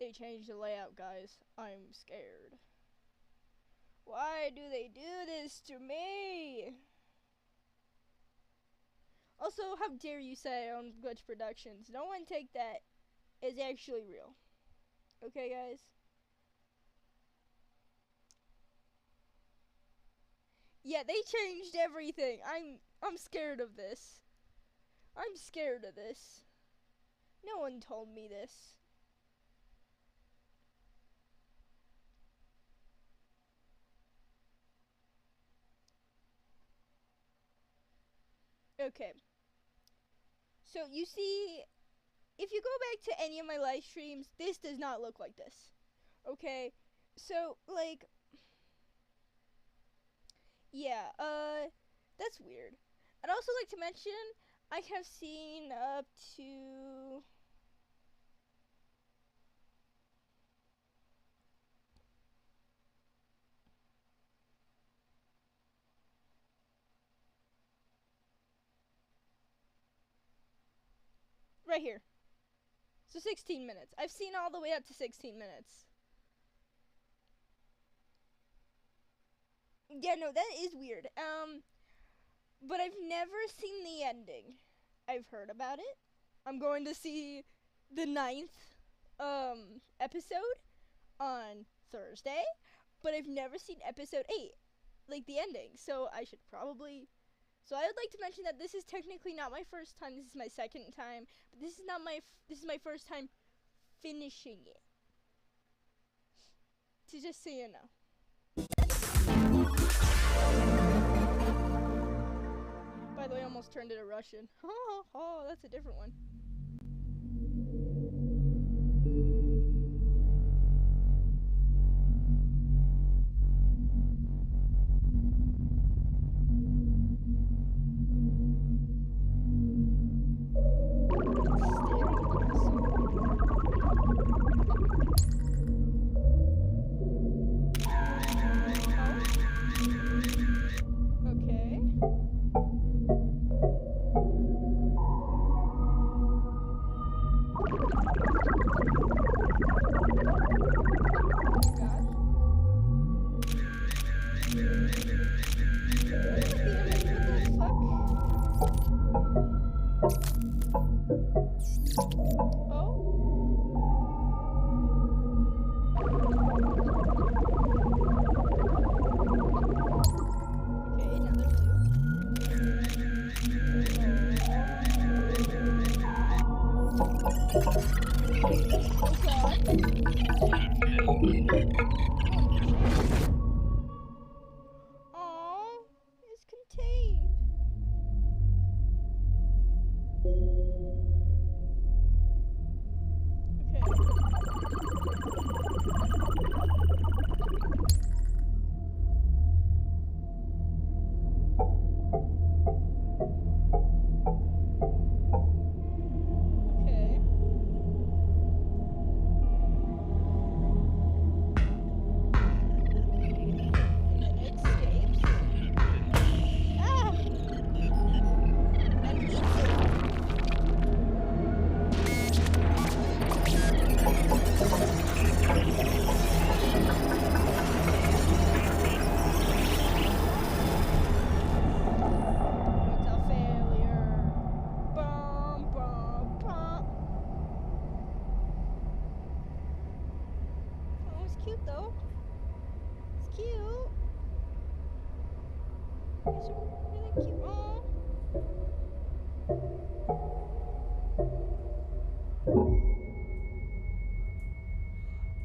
They changed the layout, guys. I'm scared. Why do they do this to me? Also, how dare you say I own Glitch Productions? No one take that as actually real. Okay, guys? Yeah, they changed everything. I'm scared of this. I'm scared of this. No one told me this. Okay. So you see, if you go back to any of my live streams, this does not look like this. Okay? So, like, yeah, that's weird. I'd also like to mention, I have seen up to... right here. So 16 minutes. I've seen all the way up to 16 minutes. Yeah, no, that is weird. But I've never seen the ending. I've heard about it. I'm going to see the 9th episode on Thursday, but I've never seen episode 8, like the ending. So I should probably. So I would like to mention that this is technically not my first time. This is my second time, but this is not this is my first time finishing it. So just so you know. By the way, I almost turned it to Russian. Oh, that's a different one.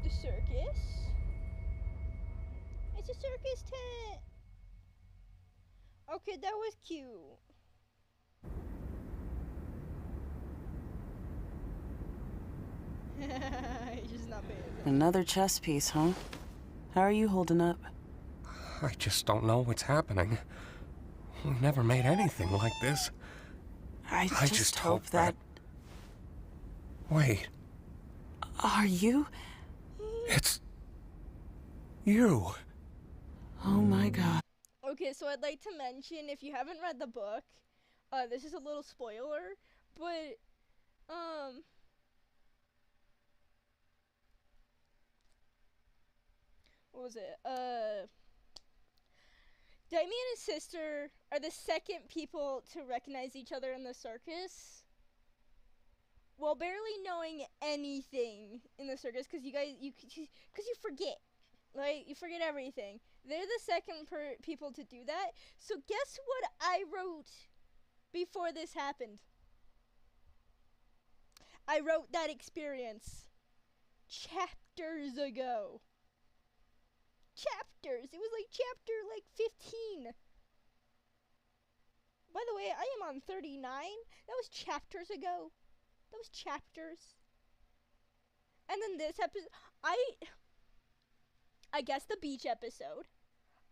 The circus? It's a circus tent! Okay, that was cute. He's just not paying attention. Another chess piece, huh? How are you holding up? I just don't know what's happening. We never made anything like this. I just hope that... Wait. Are you? It's... you. Oh my god. Okay, so I'd like to mention, if you haven't read the book, this is a little spoiler, but, was it? Daimi and his sister are the second people to recognize each other in the circus, while barely knowing anything in the circus, because you forget, right? You forget everything. They're the second people to do that. So guess what I wrote before this happened? I wrote that experience chapters ago. Chapters. It was like chapter 15. By the way, I am on 39. That was chapters ago. That was chapters. And then this episode, I guessed the beach episode.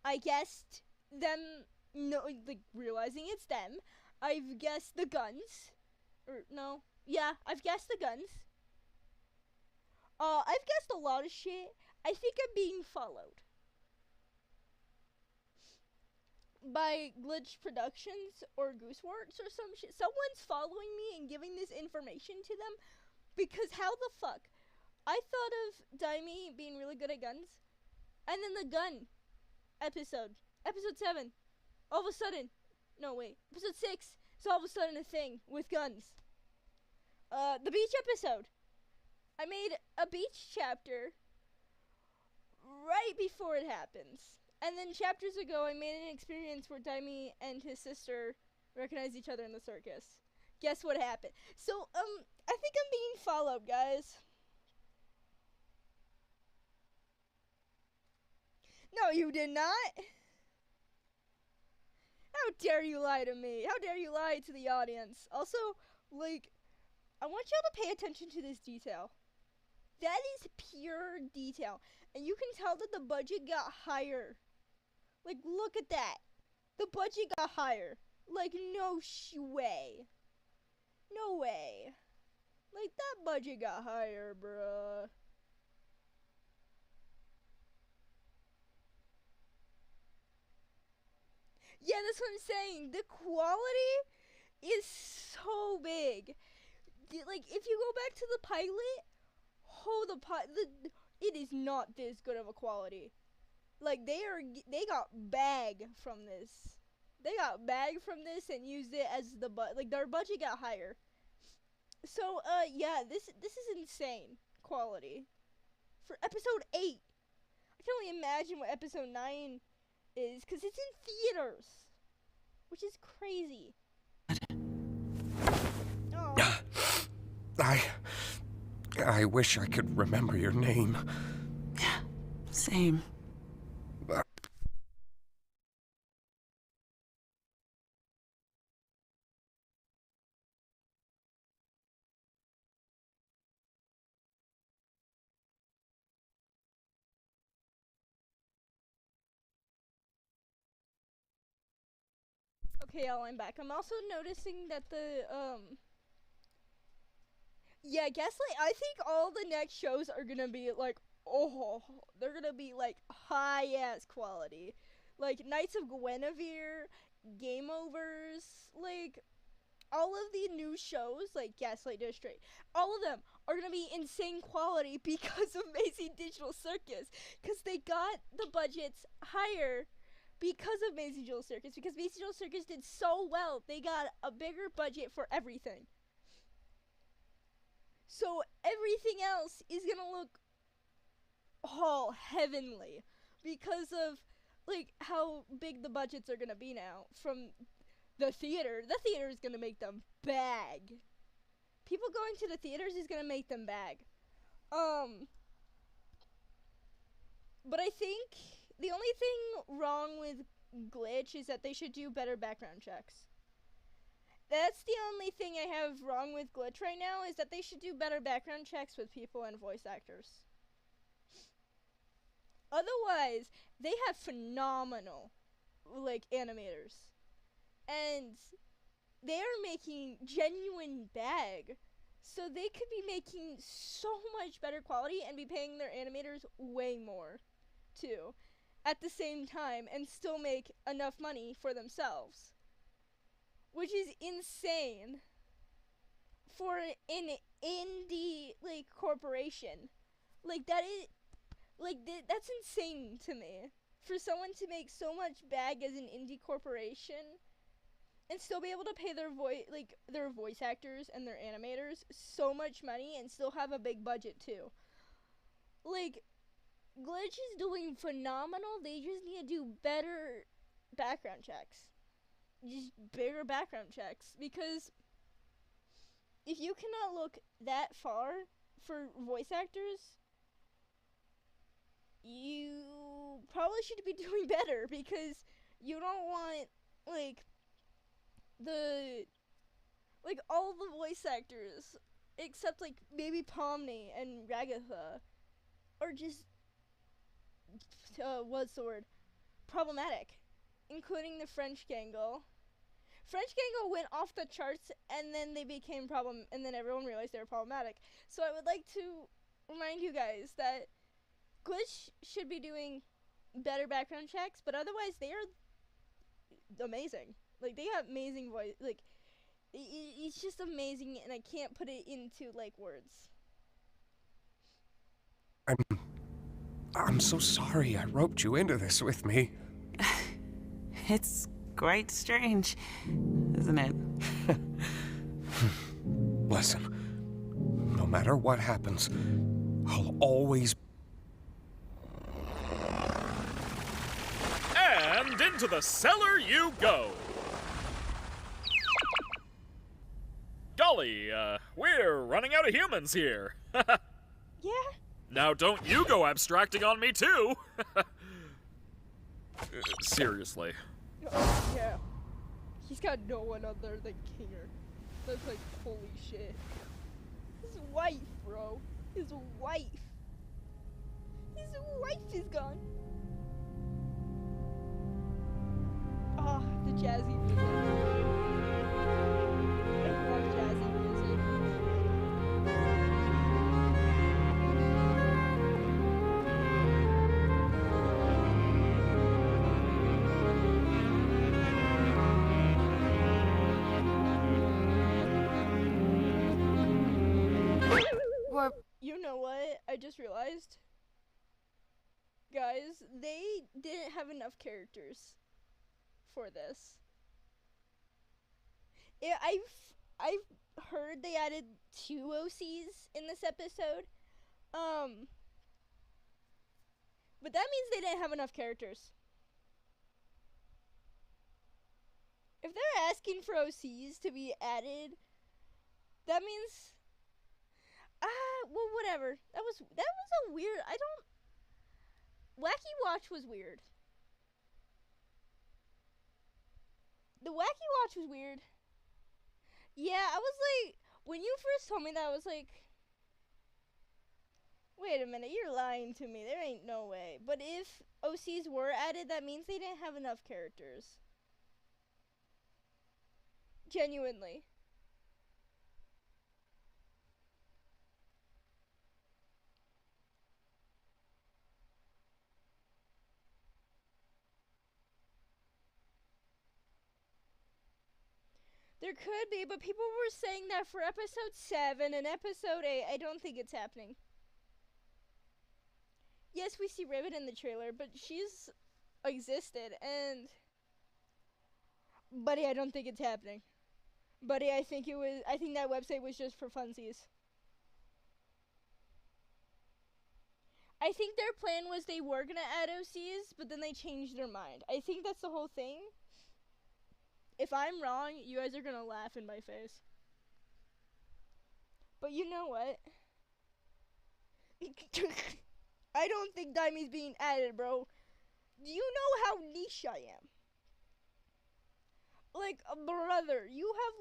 I guessed them realizing it's them. I've guessed the guns. Or no. Yeah, I've guessed the guns. I've guessed a lot of shit. I think I'm being followed by Glitch Productions or Gooseworks or some shit. Someone's following me and giving this information to them, because how the fuck? I thought of Daimi being really good at guns, and then the gun episode 7, all of a sudden, no wait, episode 6, so all of a sudden a thing with guns. The beach episode, I made a beach chapter right before it happens. And then chapters ago, I made an experience where Daimi and his sister recognize each other in the circus. Guess what happened? So, I think I'm being followed, guys. No, you did not. How dare you lie to me? How dare you lie to the audience? Also, I want y'all to pay attention to this detail. That is pure detail. And you can tell that the budget got higher. Look at that. The budget got higher. No way. No way. That budget got higher, bruh. Yeah, that's what I'm saying. The quality is so big. If you go back to the pilot, it is not this good of a quality. They got bag from this. They got bag from this and used it as their budget got higher. So, yeah, this is insane quality. For episode 8. I can only imagine what episode 9 is, because it's in theaters. Which is crazy. Oh. I wish I could remember your name. Yeah, same. Okay, I'm back. I'm also noticing that yeah, Gaslight, I think all the next shows are gonna be they're gonna be high ass quality. Knights of Guinevere, Game Overs, all of the new shows, Gaslight District, all of them are gonna be insane quality because of Mazy Digital Circus. Because they got the budgets higher because of Mazy Digital Circus. Because Mazy Digital Circus did so well, they got a bigger budget for everything. So everything else is gonna look all heavenly because of how big the budgets are gonna be now from the theater. The theater is gonna make them bag. People going to the theaters is gonna make them bag. But I think the only thing wrong with Glitch is that they should do better background checks. That's the only thing I have wrong with Glitch right now, is that they should do better background checks with people and voice actors. Otherwise, they have phenomenal, animators. And they are making genuine bag. So they could be making so much better quality and be paying their animators way more, too, at the same time, and still make enough money for themselves. Which is insane for an indie corporation. Like, that's insane to me. For someone to make so much bag as an indie corporation and still be able to pay their voice actors and their animators so much money and still have a big budget too. Like, Glitch is doing phenomenal. They just need to do better background checks. Just bigger background checks, because if you cannot look that far for voice actors, you probably should be doing better, because you don't want all the voice actors except maybe Pomni and Ragatha are just what's the word? Problematic, including the French Gangle. French Gangle went off the charts, and then they became and then everyone realized they were problematic. So I would like to remind you guys that Glitch should be doing better background checks, but otherwise they are amazing. Like, they have amazing voice. Like, it's just amazing, and I can't put it into words. I'm so sorry I roped you into this with me. It's quite strange, isn't it? Listen, no matter what happens, I'll always... And into the cellar you go! Golly, we're running out of humans here. Yeah? Now don't you go abstracting on me too! Seriously. Oh, yeah. He's got no one other than Kinger. That's holy shit. His wife, bro. His wife. His wife is gone. Ah, the jazzy music. I love jazzy music. What? You know what? I just realized. Guys, they didn't have enough characters for this. Yeah, I've heard they added 2 OCs in this episode. But that means they didn't have enough characters. If they're asking for OCs to be added, that means well, whatever. That was a weird. Wacky Watch was weird. The Wacky Watch was weird. Yeah, I was like, when you first told me that, I was like, wait a minute, you're lying to me. There ain't no way. But if OCs were added, that means they didn't have enough characters. Genuinely. There could be, but people were saying that for episode 7 and episode 8. I don't think it's happening. Yes, we see Ribbit in the trailer, but she's existed, and buddy, I don't think it's happening. Buddy, I think that website was just for funsies. I think their plan was they were gonna add OCs, but then they changed their mind. I think that's the whole thing. If I'm wrong, you guys are gonna laugh in my face. But you know what? I don't think Daimi's being added, bro. Do you know how niche I am? Brother, you have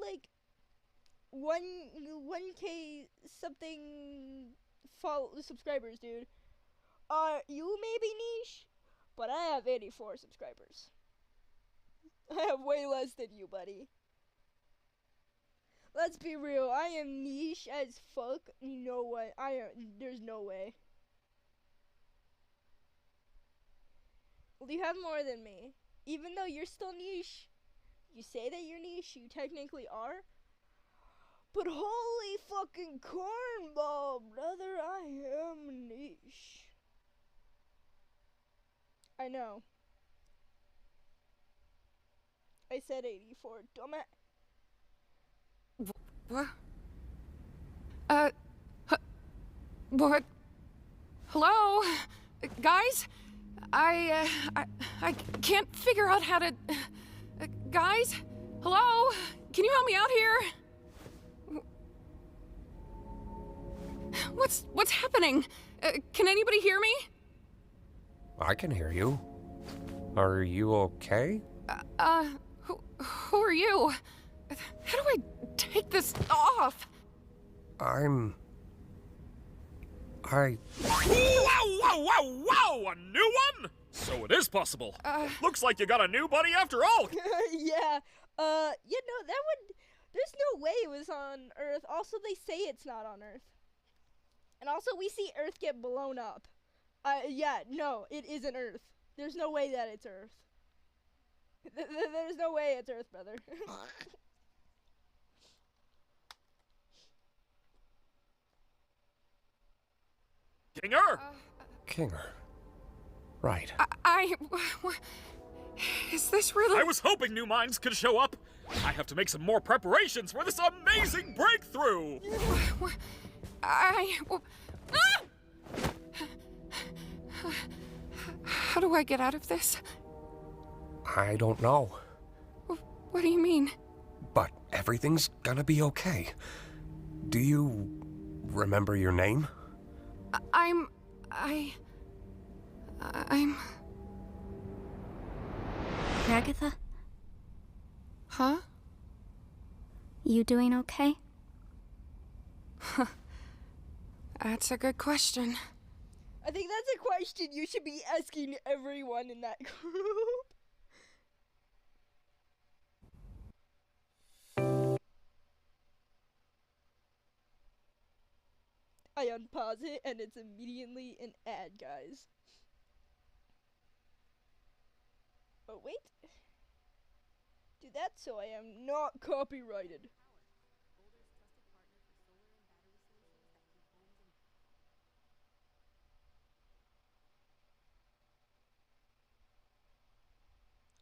1K something subscribers, dude. You may be niche, but I have 84 subscribers. I have way less than you, buddy. Let's be real. I am niche as fuck. No way. There's no way. Well, you have more than me. Even though you're still niche. You say that you're niche. You technically are. But holy fucking cornball, brother. I am niche. I know. I said 84. Dumbass. What? What? Hello? Guys? I can't figure out how to... guys? Hello? Can you help me out here? What's happening? Can anybody hear me? I can hear you. Are you okay? Who are you? How do I take this off? I... Whoa, whoa, whoa, whoa! A new one? So it is possible. Looks like you got a new buddy after all. Yeah. Yeah, no, that would... There's no way it was on Earth. Also, they say it's not on Earth. And also, we see Earth get blown up. Yeah, no, it isn't Earth. There's no way that it's Earth. There's no way it's Earth, brother. Kinger! Kinger. Right. Is this really... I was hoping new minds could show up. I have to make some more preparations for this amazing breakthrough. How do I get out of this? I don't know. What do you mean? But everything's gonna be okay. Do you remember your name? I'm... Agatha? Huh? You doing okay? That's a good question. I think that's a question you should be asking everyone in that group. I unpause it and it's immediately an ad, guys. Oh, wait. Do that so I am not copyrighted.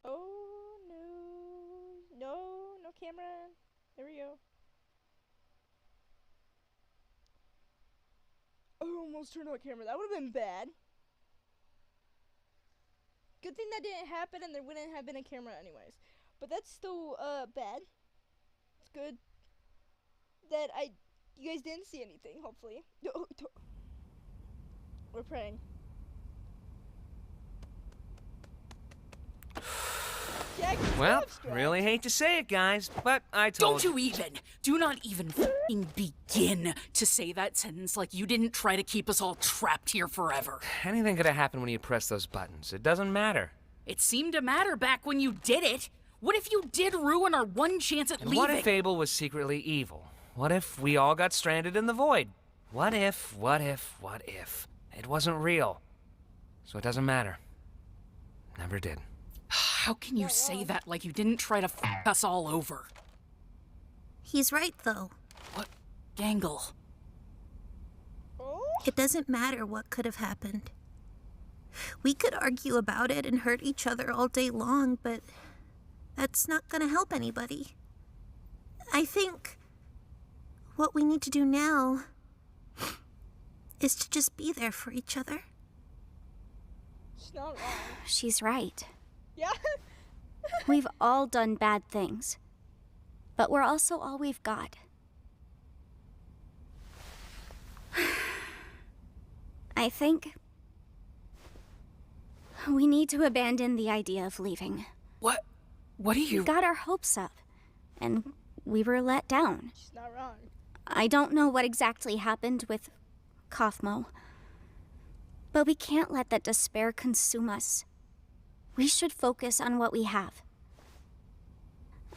Oh, no. No camera. There we go. I almost turned on camera. That would have been bad. Good thing that didn't happen and there wouldn't have been a camera anyways. But that's still bad. It's good that you guys didn't see anything, hopefully. We're praying. Jack, Well, abstract. really hate to say it, guys, but I told Don't you even! Do not even f***ing begin to say that sentence like you didn't try to keep us all trapped here forever. Anything could have happened when you press those buttons. It doesn't matter. It seemed to matter back when you did it. What if you did ruin our one chance at And leaving? what if Abel was secretly evil? What if we all got stranded in the void? What if it wasn't real? So it doesn't matter. Never did. How can you say that like you didn't try to f*** us all over? He's right, though. What? Gangle. Oh? It doesn't matter what could have happened. We could argue about it and hurt each other all day long, but that's not gonna help anybody. I think what we need to do now is to just be there for each other. She's not wrong. She's right. Yeah? We've all done bad things, but we're also all we've got. I think we need to abandon the idea of leaving. What are you... We got our hopes up, and we were let down. She's not wrong. I don't know what exactly happened with Kaufmo, but we can't let that despair consume us. We should focus on what we have.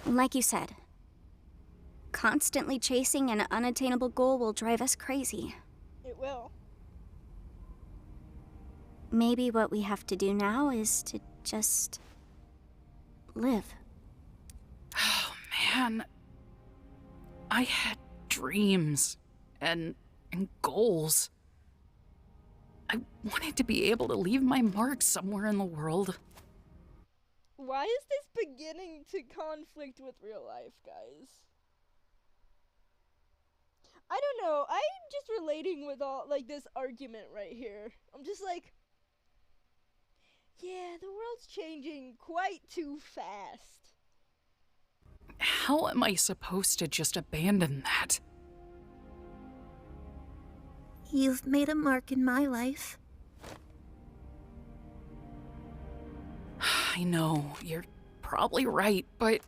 Like you said, constantly chasing an unattainable goal will drive us crazy. It will. Maybe what we have to do now is to just live. Oh, man. I had dreams and goals. I wanted to be able to leave my mark somewhere in the world. Why is this beginning to conflict with real life, guys? I don't know. I'm just relating with all, like, this argument right here. I'm just like, yeah, the world's changing quite too fast. How am I supposed to just abandon that? You've made a mark in my life. I know, you're probably right, but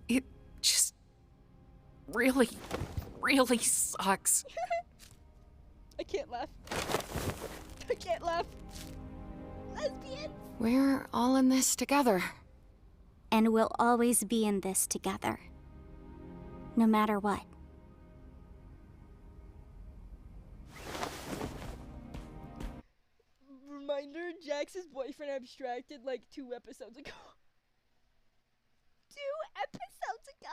it just really sucks. I can't laugh. I can't laugh. Lesbian. We're all in this together. And we'll always be in this together. No matter what. Reminder, Jax's boyfriend abstracted like 2 episodes ago. 2 episodes ago.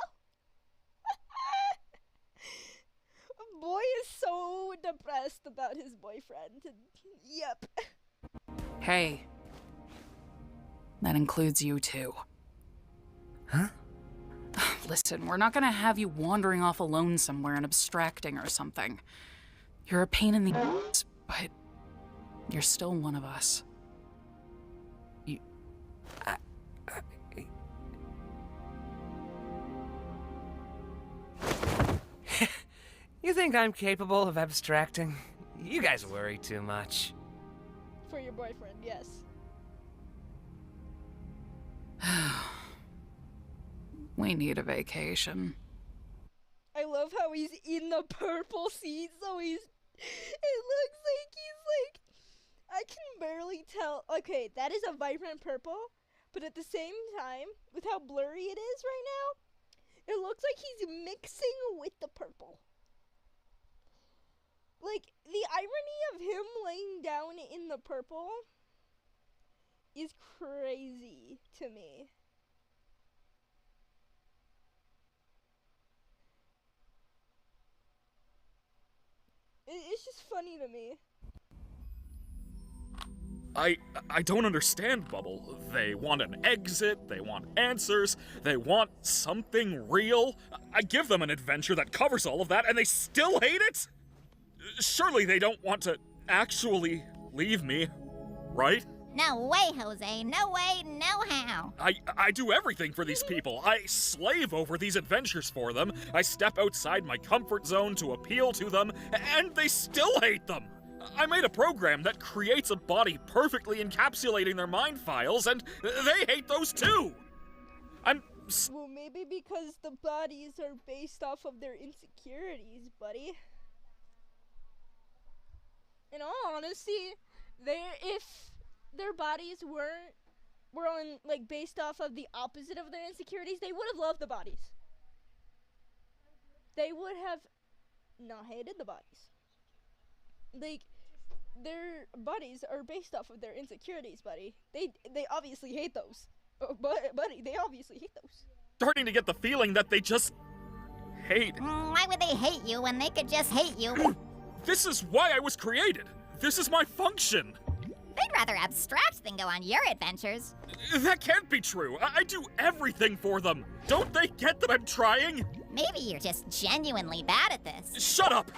Boy is so depressed about his boyfriend. Yep. Hey. That includes you too. Huh? Listen, we're not gonna have you wandering off alone somewhere and abstracting or something. You're a pain in the ass, but you're still one of us. You think I'm capable of abstracting? You guys worry too much. For your boyfriend, yes. We need a vacation. I love how he's in the purple seat, so it looks like he's like, I can barely tell. Okay, that is a vibrant purple, but at the same time, with how blurry it is right now, it looks like he's mixing with the purple. Like, the irony of him laying down in the purple is crazy to me. It's just funny to me. I don't understand, Bubble. They want an exit, they want answers, they want something real. I give them an adventure that covers all of that, and they still hate it? Surely they don't want to actually leave me, right? No way, Jose. No way, no how. I do everything for these people. I slave over these adventures for them. I step outside my comfort zone to appeal to them, and they still hate them. I made a program that creates a body perfectly encapsulating their mind files, and they hate those too. Well, maybe because the bodies are based off of their insecurities, buddy. In all honesty, if their bodies were on, like, based off of the opposite of their insecurities, they would have loved the bodies. They would have not hated the bodies. Like, their bodies are based off of their insecurities, buddy. They obviously hate those. Buddy, they obviously hate those. Starting to get the feeling that they just hate. Why would they hate you when they could just hate you? This is why I was created. This is my function. They'd rather abstract than go on your adventures. That can't be true. I do everything for them. Don't they get that I'm trying? Maybe you're just genuinely bad at this. Shut up!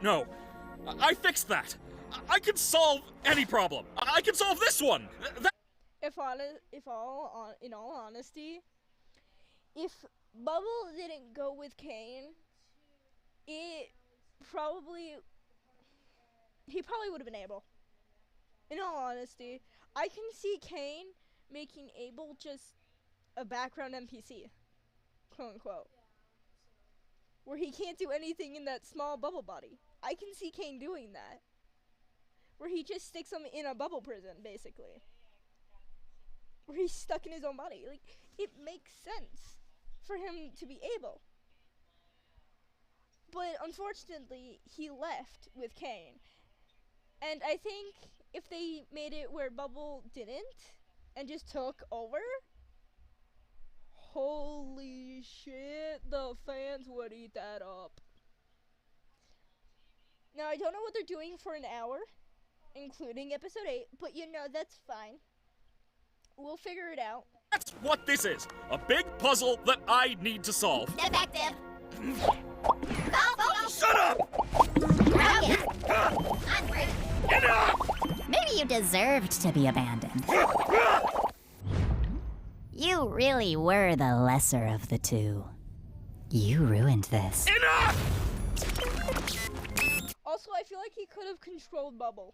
No. I fixed that. I can solve any problem. I can solve this one. In all honesty, if Bubble didn't go with Kane, he probably would have been Abel. In all honesty, I can see Kane making Abel just a background NPC, quote unquote, where he can't do anything in that small bubble body. I can see Kane doing that, where he just sticks him in a bubble prison, basically, where he's stuck in his own body. Like, it makes sense for him to be Abel. But unfortunately, he left with Kane. And I think if they made it where Bubble didn't and just took over, holy shit, the fans would eat that up. Now, I don't know what they're doing for an hour, including episode 8, but you know, that's fine. We'll figure it out. That's what this is. A big puzzle that I need to solve. Defective. Shut up! Maybe you deserved to be abandoned. You really were the lesser of the two. You ruined this. Enough! Also, I feel like he could have controlled Bubble.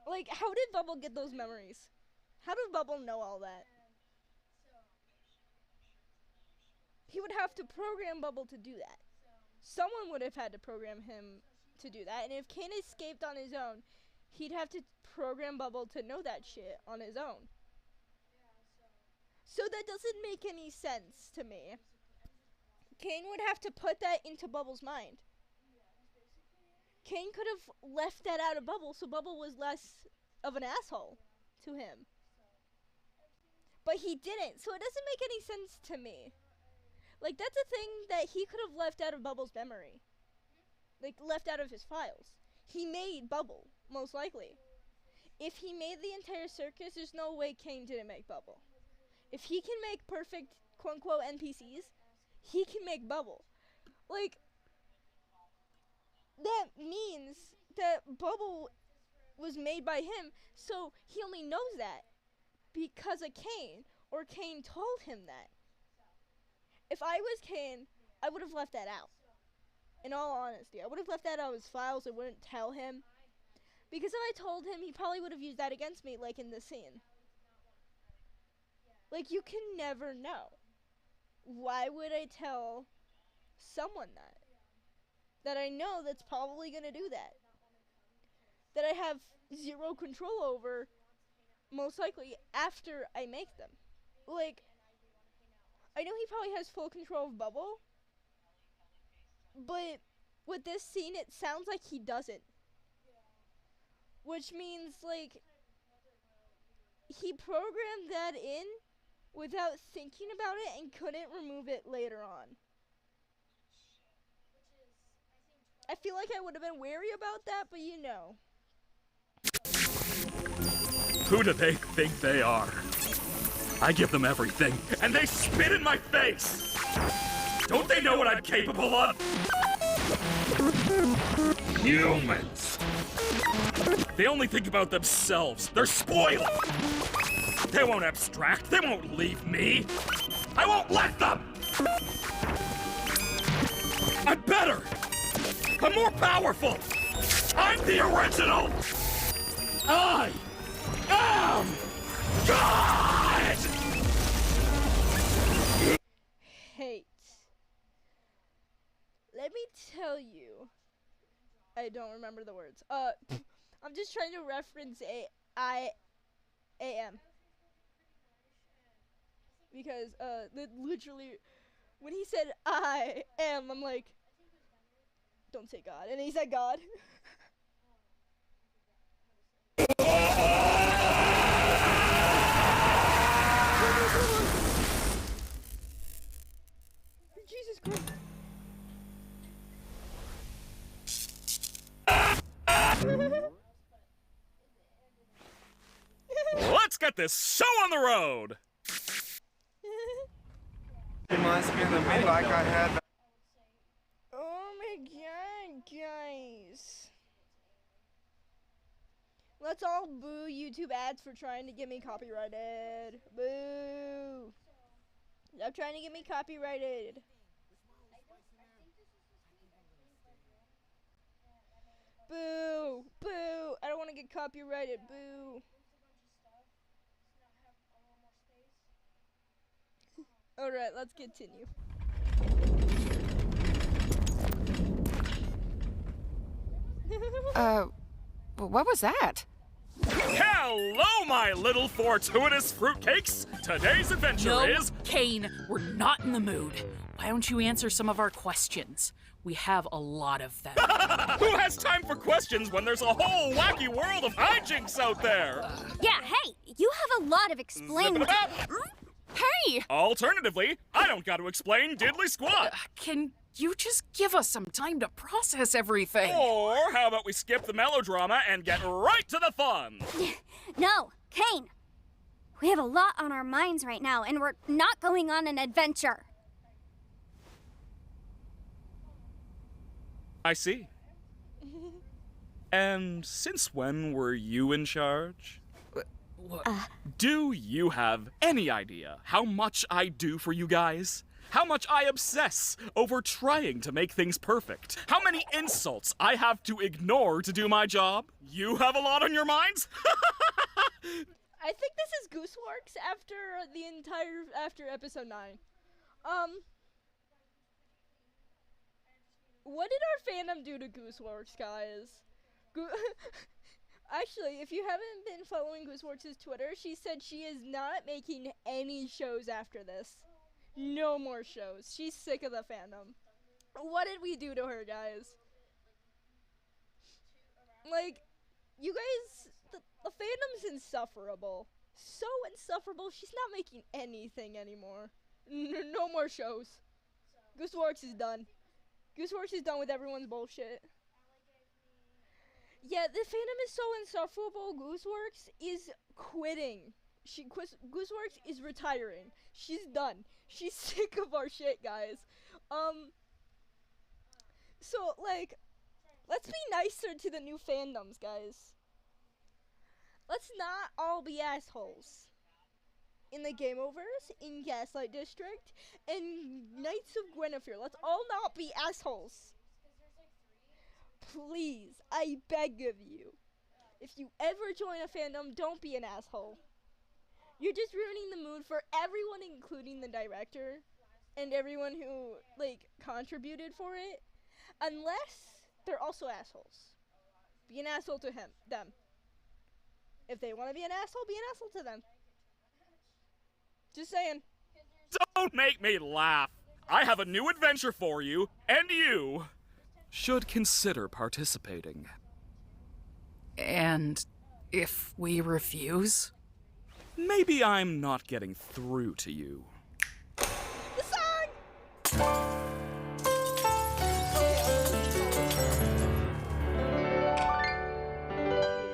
Like, how did Bubble get those memories? How did Bubble know all that? He would have to program Bubble to do that. Someone would have had to program him to do that. And if Kane escaped on his own, he'd have to program Bubble to know that shit on his own. So that doesn't make any sense to me. Kane would have to put that into Bubble's mind. Kane could have left that out of Bubble so Bubble was less of an asshole to him. But he didn't, so it doesn't make any sense to me. Like, that's a thing that he could have left out of Bubble's memory. Like, left out of his files. He made Bubble, most likely. If he made the entire circus, there's no way Kane didn't make Bubble. If he can make perfect, quote-unquote, NPCs, he can make Bubble. Like, that means that Bubble was made by him, so he only knows that because of Kane, or Kane told him that. If I was Kane, I would have left that out. In all honesty, I would have left that out of his files. I wouldn't tell him. Because if I told him, he probably would have used that against me, like in this scene. Like, you can never know. Why would I tell someone that? That I know that's probably going to do that. That I have zero control over, most likely, after I make them. Like, I know he probably has full control of Bubble, but with this scene, it sounds like he doesn't. Which means, like, he programmed that in without thinking about it and couldn't remove it later on. I feel like I would have been wary about that, but you know. Who do they think they are? I give them everything, and they spit in my face! Don't they know what I'm capable of? Humans! They only think about themselves. They're spoiled! They won't abstract. They won't leave me. I won't let them! I'm better! I'm more powerful! I'm the original! I am God! Hate. Let me tell you. I don't remember the words. I'm just trying to reference I am. Because, literally, when he said I am, I'm like, don't say God. And he said God. Jesus Christ. Let's get this show on the road! Reminds me of the meatloaf I had. Oh my god, guys. Let's all boo YouTube ads for trying to get me copyrighted. Boo. Stop trying to get me copyrighted. Boo. Boo. I don't want to get copyrighted. Boo. Alright, let's continue. What was that? Hello, my little fortuitous fruitcakes! Today's adventure is... Kane, we're not in the mood. Why don't you answer some of our questions? We have a lot of them. Who has time for questions when there's a whole wacky world of hijinks out there? Yeah, hey, you have a lot of explaining. Hey! Alternatively, I don't got to explain diddly squat. Can You just give us some time to process everything. Or how about we skip the melodrama and get right to the fun? No, Kane! We have a lot on our minds right now, and we're not going on an adventure. I see. And since when were you in charge? Do you have any idea how much I do for you guys? How much I obsess over trying to make things perfect? How many insults I have to ignore to do my job? You have a lot on your minds? I think this is Gooseworks after episode 9. What did our fandom do to Gooseworks, guys? Actually, if you haven't been following Gooseworks' Twitter, she said she is not making any shows after this. No more shows. She's sick of the fandom. What did we do to her, guys? Like, you guys, the fandom's insufferable. So insufferable, she's not making anything anymore. No more shows. Gooseworks is done. Gooseworks is done with everyone's bullshit. Yeah, the fandom is so insufferable. Gooseworks is quitting. Gooseworks is retiring. She's done. She's sick of our shit, guys. So, like, let's be nicer to the new fandoms, guys. Let's not all be assholes. In the Gameoverse, in Gaslight District, and Knights of Guinevere, let's all not be assholes. Please, I beg of you. If you ever join a fandom, don't be an asshole. You're just ruining the mood for everyone, including the director and everyone who, like, contributed for it. Unless they're also assholes. Be an asshole to them. If they want to be an asshole to them. Just saying. Don't make me laugh. I have a new adventure for you, and you should consider participating. And if we refuse? Maybe I'm not getting through to you. The song!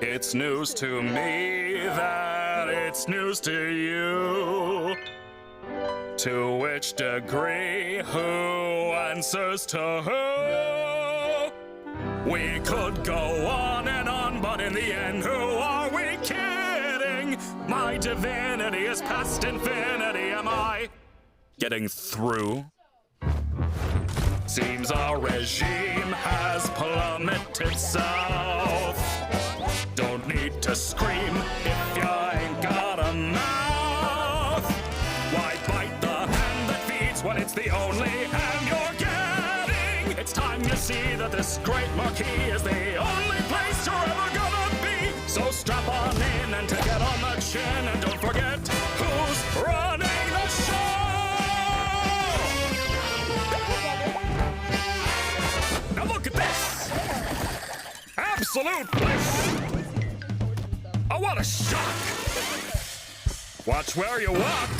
It's news to me that it's news to you. To which degree, who answers to who? We could go on and on, but in the end, who are we kidding? My divinity is past infinity. Am I getting through? Seems our regime has plummeted south. Don't need to scream if you ain't got a mouth. Why bite the hand that feeds when it's the only hand you're getting? It's time you see that this great marquee is the only place you're ever gonna be. So strap on in and to get on the chin, and don't forget who's running the show. Now look at this. Absolute bliss. Oh, what a shock! Watch where you walk.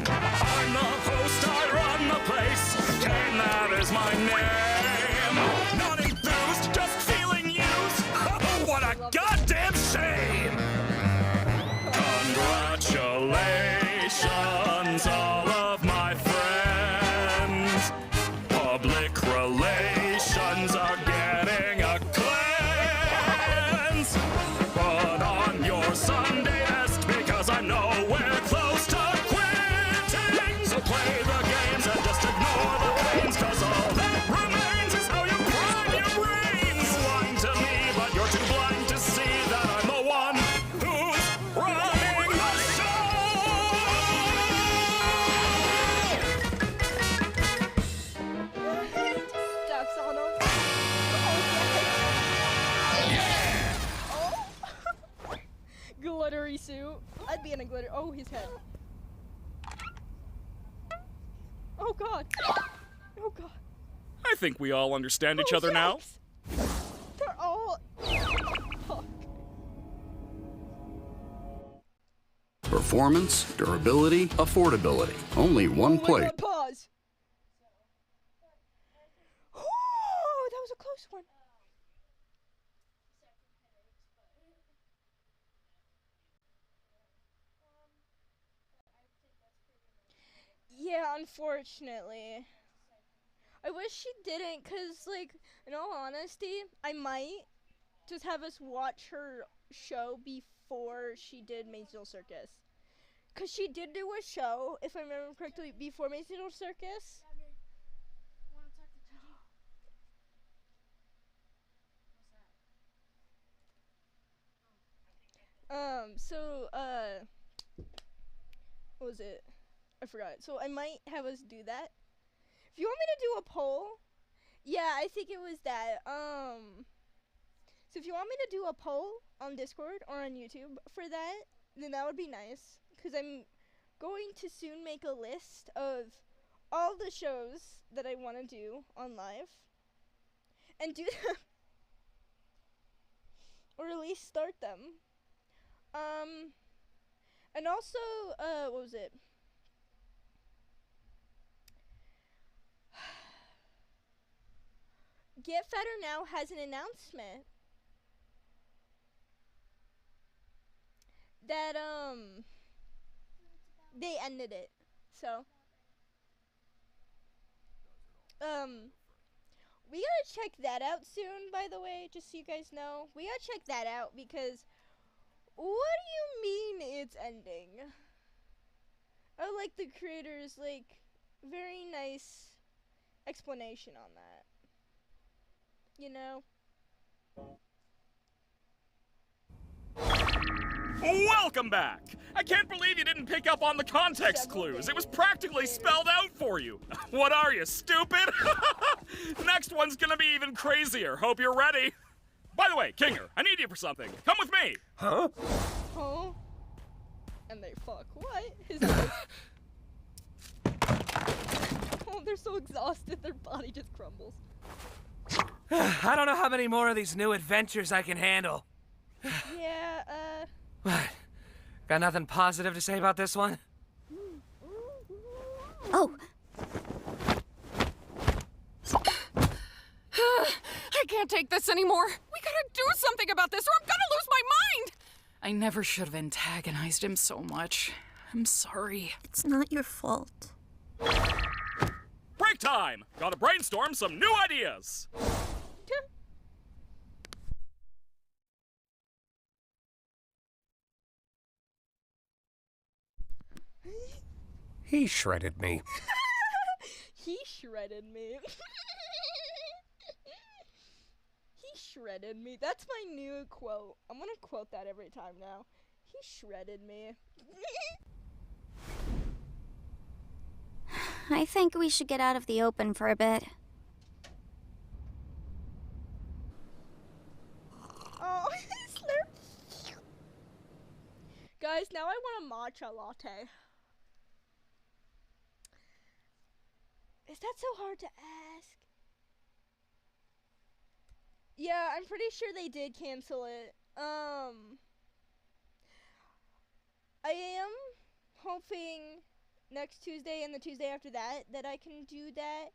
I'm the host, I run the place. Kane, that is my name. Not enthused, just feeling used. Oh, what a goddamn shame! Congratulations, all of my friends. Public relations are getting a cleanse. Put on your Sunday best because I'm nowhere close to quitting. So play the games and just ignore the pains, cause all that remains is how you prime your brain. You whine to me, but you're too blind to see that I'm the one who's running the show. Steps on him. Glittery suit. I'd be in a glitter. Oh, his head. Oh god. Oh god. I think we all understand each other now. They're all. Fuck. Performance, durability, affordability. Only one Oh my place. God, pause. close one. Yeah, unfortunately. I wish she didn't, cause like, in all honesty, I might just have us watch her show before she did Maisel Circus. Cause she did do a show, if I remember correctly, before Maisel Circus. What was it? I forgot. So I might have us do that. If you want me to do a poll, yeah, I think it was that. So if you want me to do a poll on Discord or on YouTube for that, then that would be nice. Cause I'm going to soon make a list of all the shows that I want to do on live, and do them, or at least start them. And also, what was it? Get Fatter Now has an announcement that, they ended it. So, we gotta check that out soon, by the way, just so you guys know. We gotta check that out because, what do you mean it's ending? I like the creator's, like, very nice explanation on that. You know? Welcome back! I can't believe you didn't pick up on the context clues. It was practically spelled out for you. What are you, stupid? Next one's gonna be even crazier. Hope you're ready. By the way, Kinger, I need you for something. Come with me. Huh? Huh? And they fuck. What? Oh, they're so exhausted, their body just crumbles. I don't know how many more of these new adventures I can handle. Yeah, What? Got nothing positive to say about this one? Oh! I can't take this anymore. We gotta do something about this or I'm gonna lose my mind! I never should have antagonized him so much. I'm sorry. It's not your fault. Break time! Gotta brainstorm some new ideas. He shredded me. he shredded me. He shredded me. That's my new quote. I'm gonna quote that every time now. He shredded me. I think we should get out of the open for a bit. Oh, slurp. Guys, now I want a matcha latte. Is that so hard to ask? Yeah, I'm pretty sure they did cancel it. I am hoping next Tuesday and the Tuesday after that I can do that.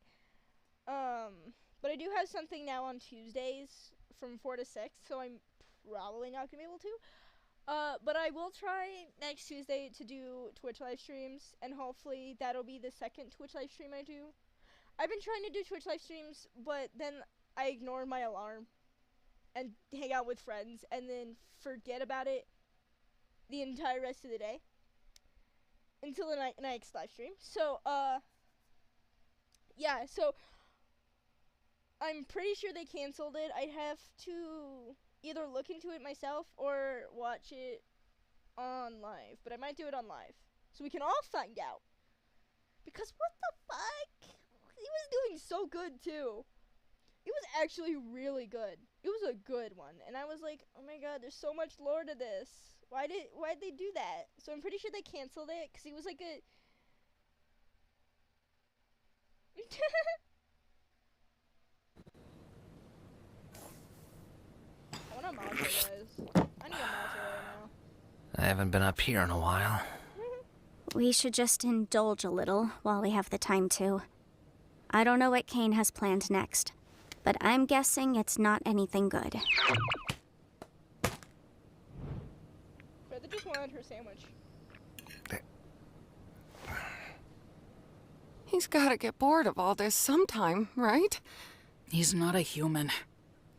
But I do have something now on Tuesdays from 4 to 6, so I'm probably not gonna be able to. But I will try next Tuesday to do Twitch live streams, and hopefully that'll be the second Twitch live stream I do. I've been trying to do Twitch live streams, but then I ignore my alarm and hang out with friends and then forget about it the entire rest of the day until the next live stream. So, yeah, so I'm pretty sure they canceled it. I'd have to either look into it myself or watch it on live, but I might do it on live so we can all find out. Because what the fuck? He was doing so good too. It was actually really good. It was a good one, and I was like, oh my god, there's so much lore to this. Why'd they do that? So I'm pretty sure they canceled it because he was like a. I want a matcha, guys. I need a matcha right now. I haven't been up here in a while. We should just indulge a little while we have the time to. I don't know what Kane has planned next. but I'm guessing it's not anything good. Feather just wanted her sandwich. He's gotta get bored of all this sometime, right? He's not a human.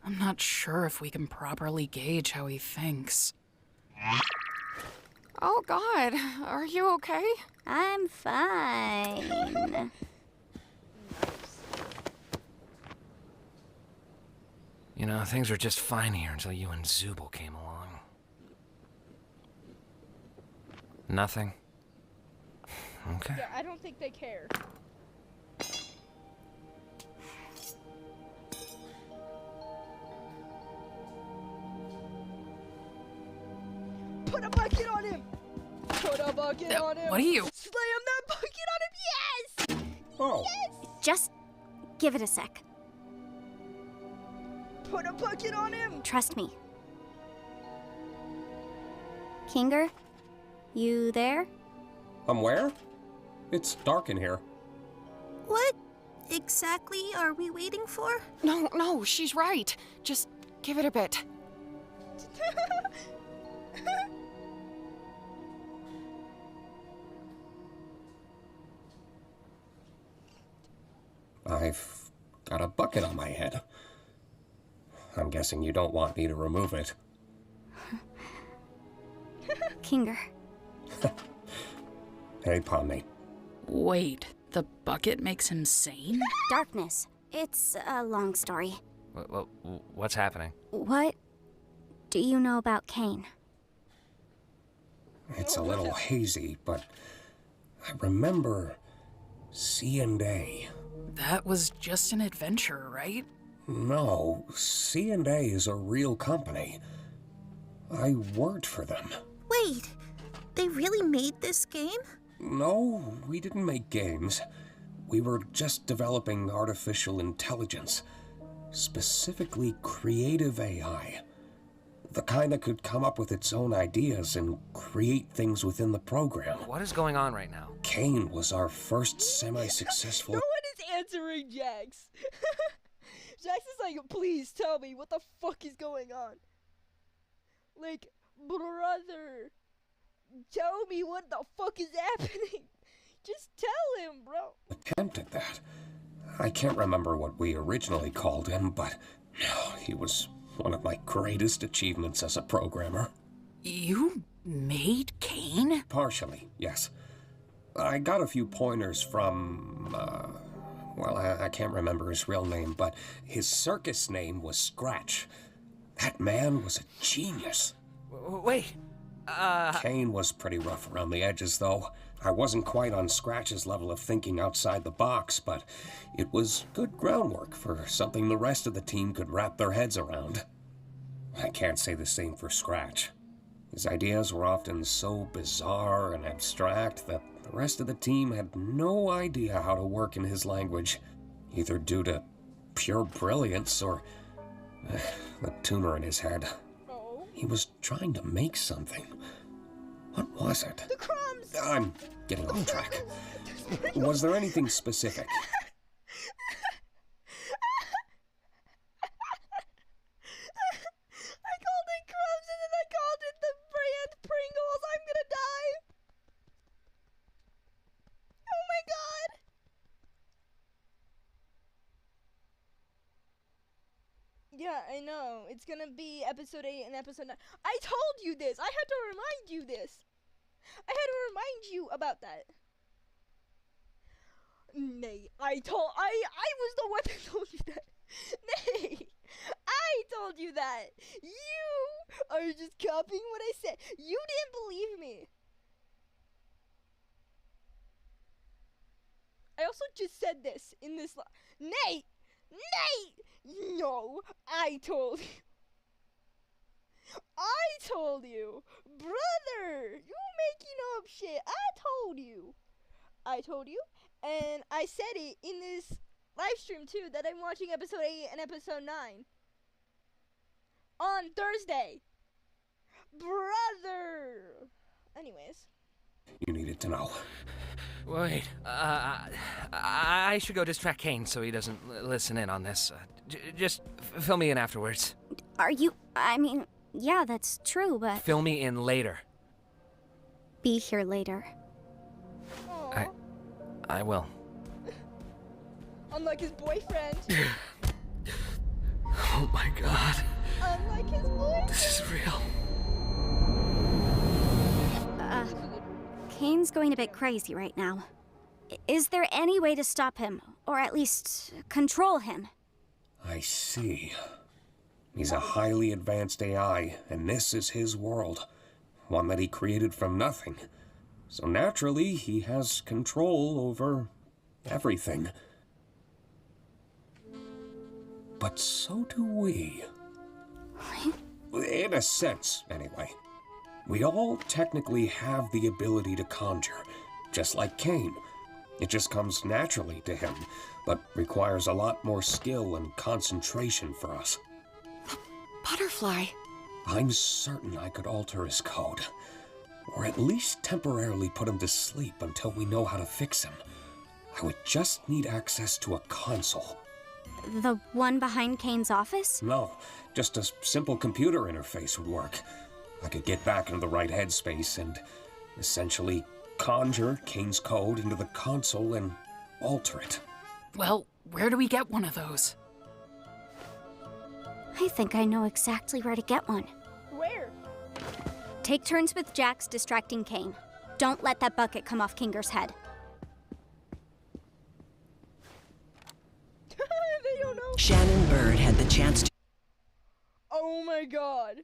I'm not sure if we can properly gauge how he thinks. Oh God, are you okay? I'm fine. You know, things were just fine here until you and Zubul came along. Nothing? Okay. Yeah, I don't think they care. Put a bucket on him! Put a bucket on him! What are you? Slam that bucket on him! Yes! Oh. Yes! Just give it a sec. Put a bucket on him! Trust me. Kinger, you there? I'm where? It's dark in here. What exactly are we waiting for? No, she's right. Just give it a bit. I've got a bucket on my head. I'm guessing you don't want me to remove it. Kinger. Hey, Pomni. Wait, the bucket makes him sane? Darkness. It's a long story. What's happening? What do you know about Kane? It's a little hazy, but I remember C&A. That was just an adventure, right? No, C&A is a real company. I worked for them. Wait, they really made this game? No, we didn't make games. We were just developing artificial intelligence, specifically creative AI. The kind that could come up with its own ideas and create things within the program. What is going on right now? Kane was our first semi-successful... No one is answering Jax. Jax is like, please tell me what the fuck is going on. Like, brother, tell me what the fuck is happening. Just tell him, bro. attempt at that. I can't remember what we originally called him, but he was one of my greatest achievements as a programmer. You made Kane? Partially, yes. I got a few pointers from, well, I can't remember his real name, but his circus name was Scratch. That man was a genius. Wait, Kane was pretty rough around the edges, though. I wasn't quite on Scratch's level of thinking outside the box, but it was good groundwork for something the rest of the team could wrap their heads around. I can't say the same for Scratch. His ideas were often so bizarre and abstract that the rest of the team had no idea how to work in his language, either due to pure brilliance or the tumor in his head. Oh. He was trying to make something. What was it? The crumbs! I'm getting off track. Was there anything specific? I called it crumbs and then I called it the brand Pringles. I'm gonna die. Oh my god. Yeah, I know. It's gonna be episode 8 and episode 9. I told you this. I had to remind you this. I had to remind you about that. Nay, I was the one that told you that. Nay, I told you that. You are just copying what I said. You didn't believe me. I also just said this in this Nate! Nate! No, I told you. I told you. Brother, you making up shit. I told you. And I said it in this live stream too, that I'm watching episode 8 and episode 9 on Thursday. Brother. Anyways. you needed to know? Wait, I should go distract Kane so he doesn't listen in on this. Just fill me in afterwards. Are you... I mean, yeah, that's true, but... Fill me in later. Be here later. I will. Unlike his boyfriend. Oh my god. Unlike his boyfriend. This is real. Kane's going a bit crazy right now. Is there any way to stop him? Or at least control him? I see. He's a highly advanced AI, and this is his world. One that he created from nothing. So naturally, he has control over everything. But so do we. In a sense, anyway. We all technically have the ability to conjure, just like Kane. It just comes naturally to him, but requires a lot more skill and concentration for us. Butterfly. I'm certain I could alter his code, or at least temporarily put him to sleep until we know how to fix him. I would just need access to a console. The one behind Kane's office? No, just a simple computer interface would work. I could get back into the right headspace and essentially conjure Kane's code into the console and alter it. Well, where do we get one of those? I think I know exactly where to get one. Where? Take turns with Jax distracting Kane. Don't let that bucket come off Kinger's head. They don't know. Shannon Bird had the chance to... Oh my god.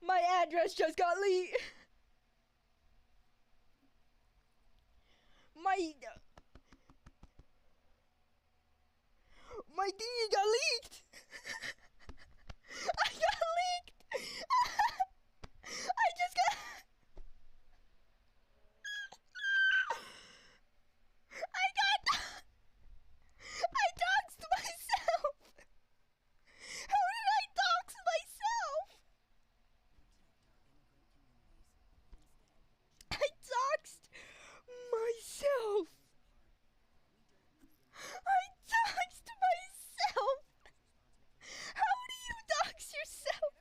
My address just got leaked. My thingy got leaked. I got leaked. I just got... I doxed myself. How did I dox myself? I doxed myself. I doxed myself. How do you dox yourself?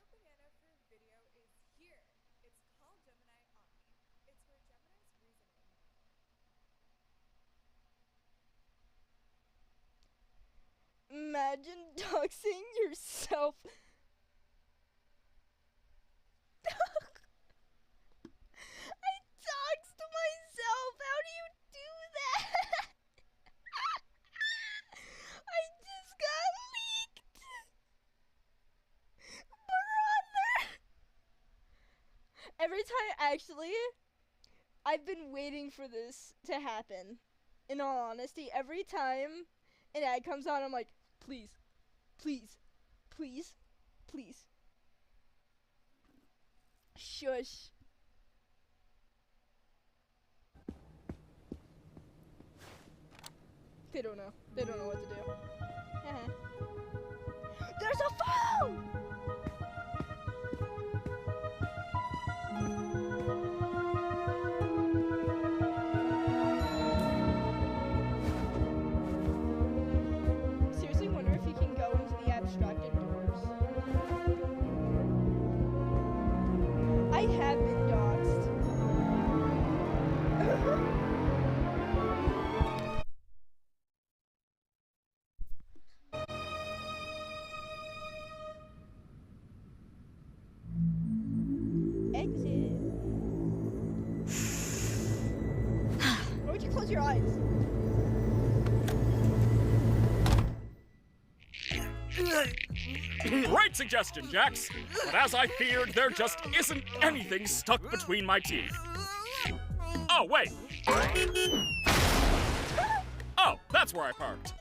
Imagine doxing yourself. I doxed myself. How do you do that? I just got leaked. Brother. Every time, actually, I've been waiting for this to happen. In all honesty, every time an ad comes on, I'm like, please, please, please, please. Shush. They don't know. They don't know what to do. There's a phone! Seriously wonder if he can go into the abstracted doors. I have been doxxed. Exit. Why would you close your eyes? Great suggestion, Jax. But as I feared, there just isn't anything stuck between my teeth. Oh, wait. Oh, that's where I parked.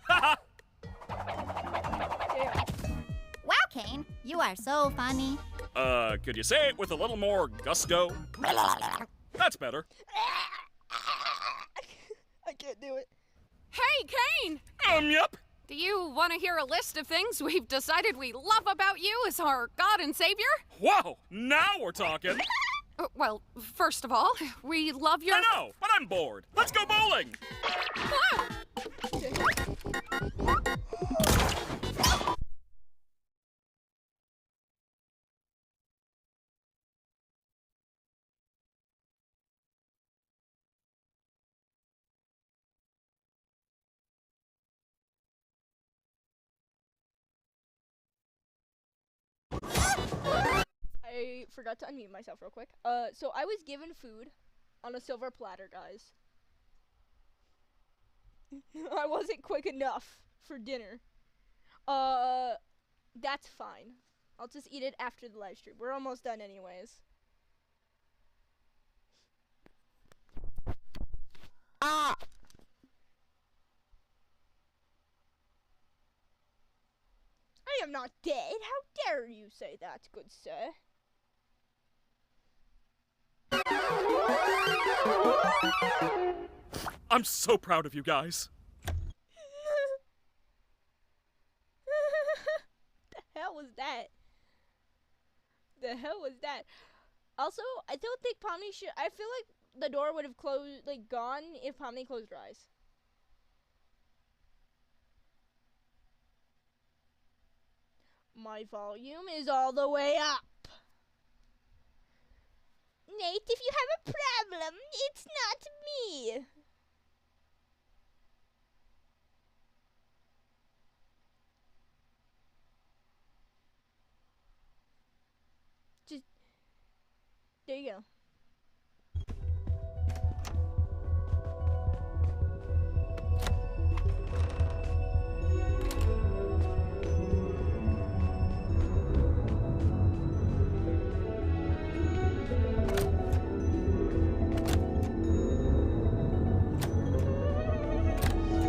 Wow, Kane, you are so funny. Could you say it with a little more gusto? That's better. I can't do it. Hey, Kane! Yep. Do you want to hear a list of things we've decided we love about you as our God and Savior? Whoa, now we're talking. Well, first of all, we love your... I know, but I'm bored. Let's go bowling! Ah! I forgot to unmute myself real quick. So I was given food on a silver platter, guys. I wasn't quick enough for dinner. That's fine. I'll just eat it after the live stream. We're almost done anyways. Ah! I am not dead. How dare you say that, good sir? I'm so proud of you guys. The hell was that? The hell was that? Also, I don't think Pomni should. I feel like the door would have closed, like gone, if Pomni closed her eyes. My volume is all the way up. Nate, if you have a problem, it's not me. Just, there you go.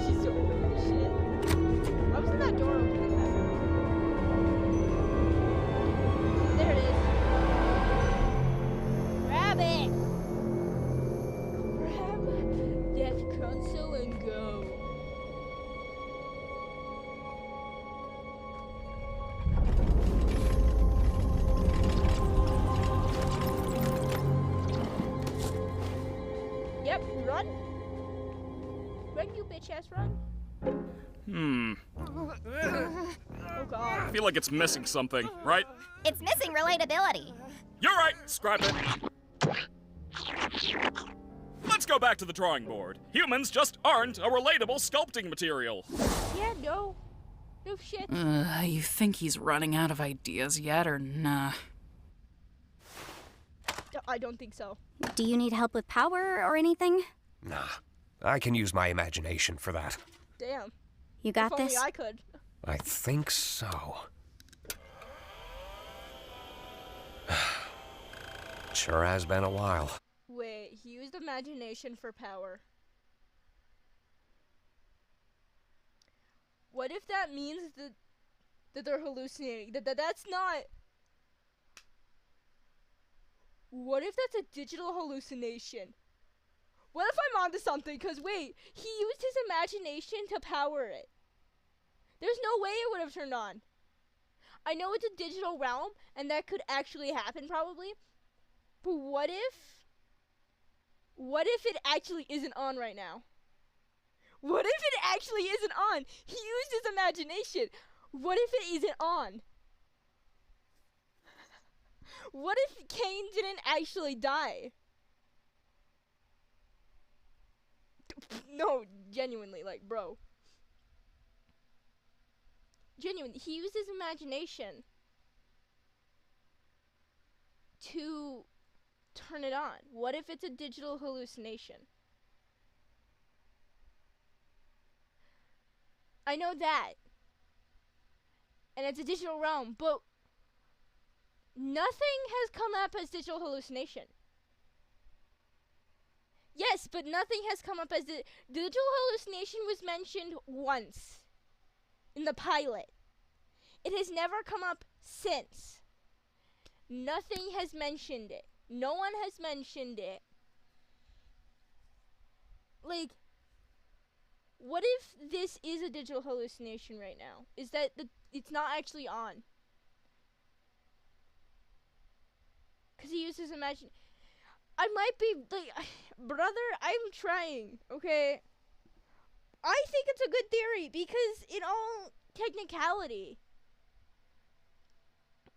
She's so weird as shit. Why wasn't that door open in the bathroom? There it is. Grab it! Grab that console and go. Yep, run. Run, you bitch ass, run. Oh god. I feel like it's missing something, right? It's missing relatability. You're right, scrap it. Let's go back to the drawing board. Humans just aren't a relatable sculpting material. Yeah, no. No shit. You think he's running out of ideas yet, or nah? I don't think so. Do you need help with power or anything? Nah, I can use my imagination for that. Damn. You got If only this? I could. I think so. Sure has been a while. Wait, he used imagination for power. What if that means that they're hallucinating? That's not... What if that's a digital hallucination? What if I'm onto something? Cause wait, he used his imagination to power it. There's no way it would have turned on. I know it's a digital realm, and that could actually happen probably. But what if it actually isn't on right now? What if it actually isn't on? He used his imagination. What if it isn't on? What if Kane didn't actually die? No, genuinely, like, bro. Genuinely, he used his imagination to turn it on. What if it's a digital hallucination? I know that. And it's a digital realm, but nothing has come up as digital hallucination. Yes, but nothing has come up as digital hallucination was mentioned once in the pilot. It has never come up since. Nothing has mentioned it. No one has mentioned it. Like, what if this is a digital hallucination right now? Is that it's not actually on? Because he uses imagination. I might be, like, brother, I'm trying, okay? I think it's a good theory because in all technicality,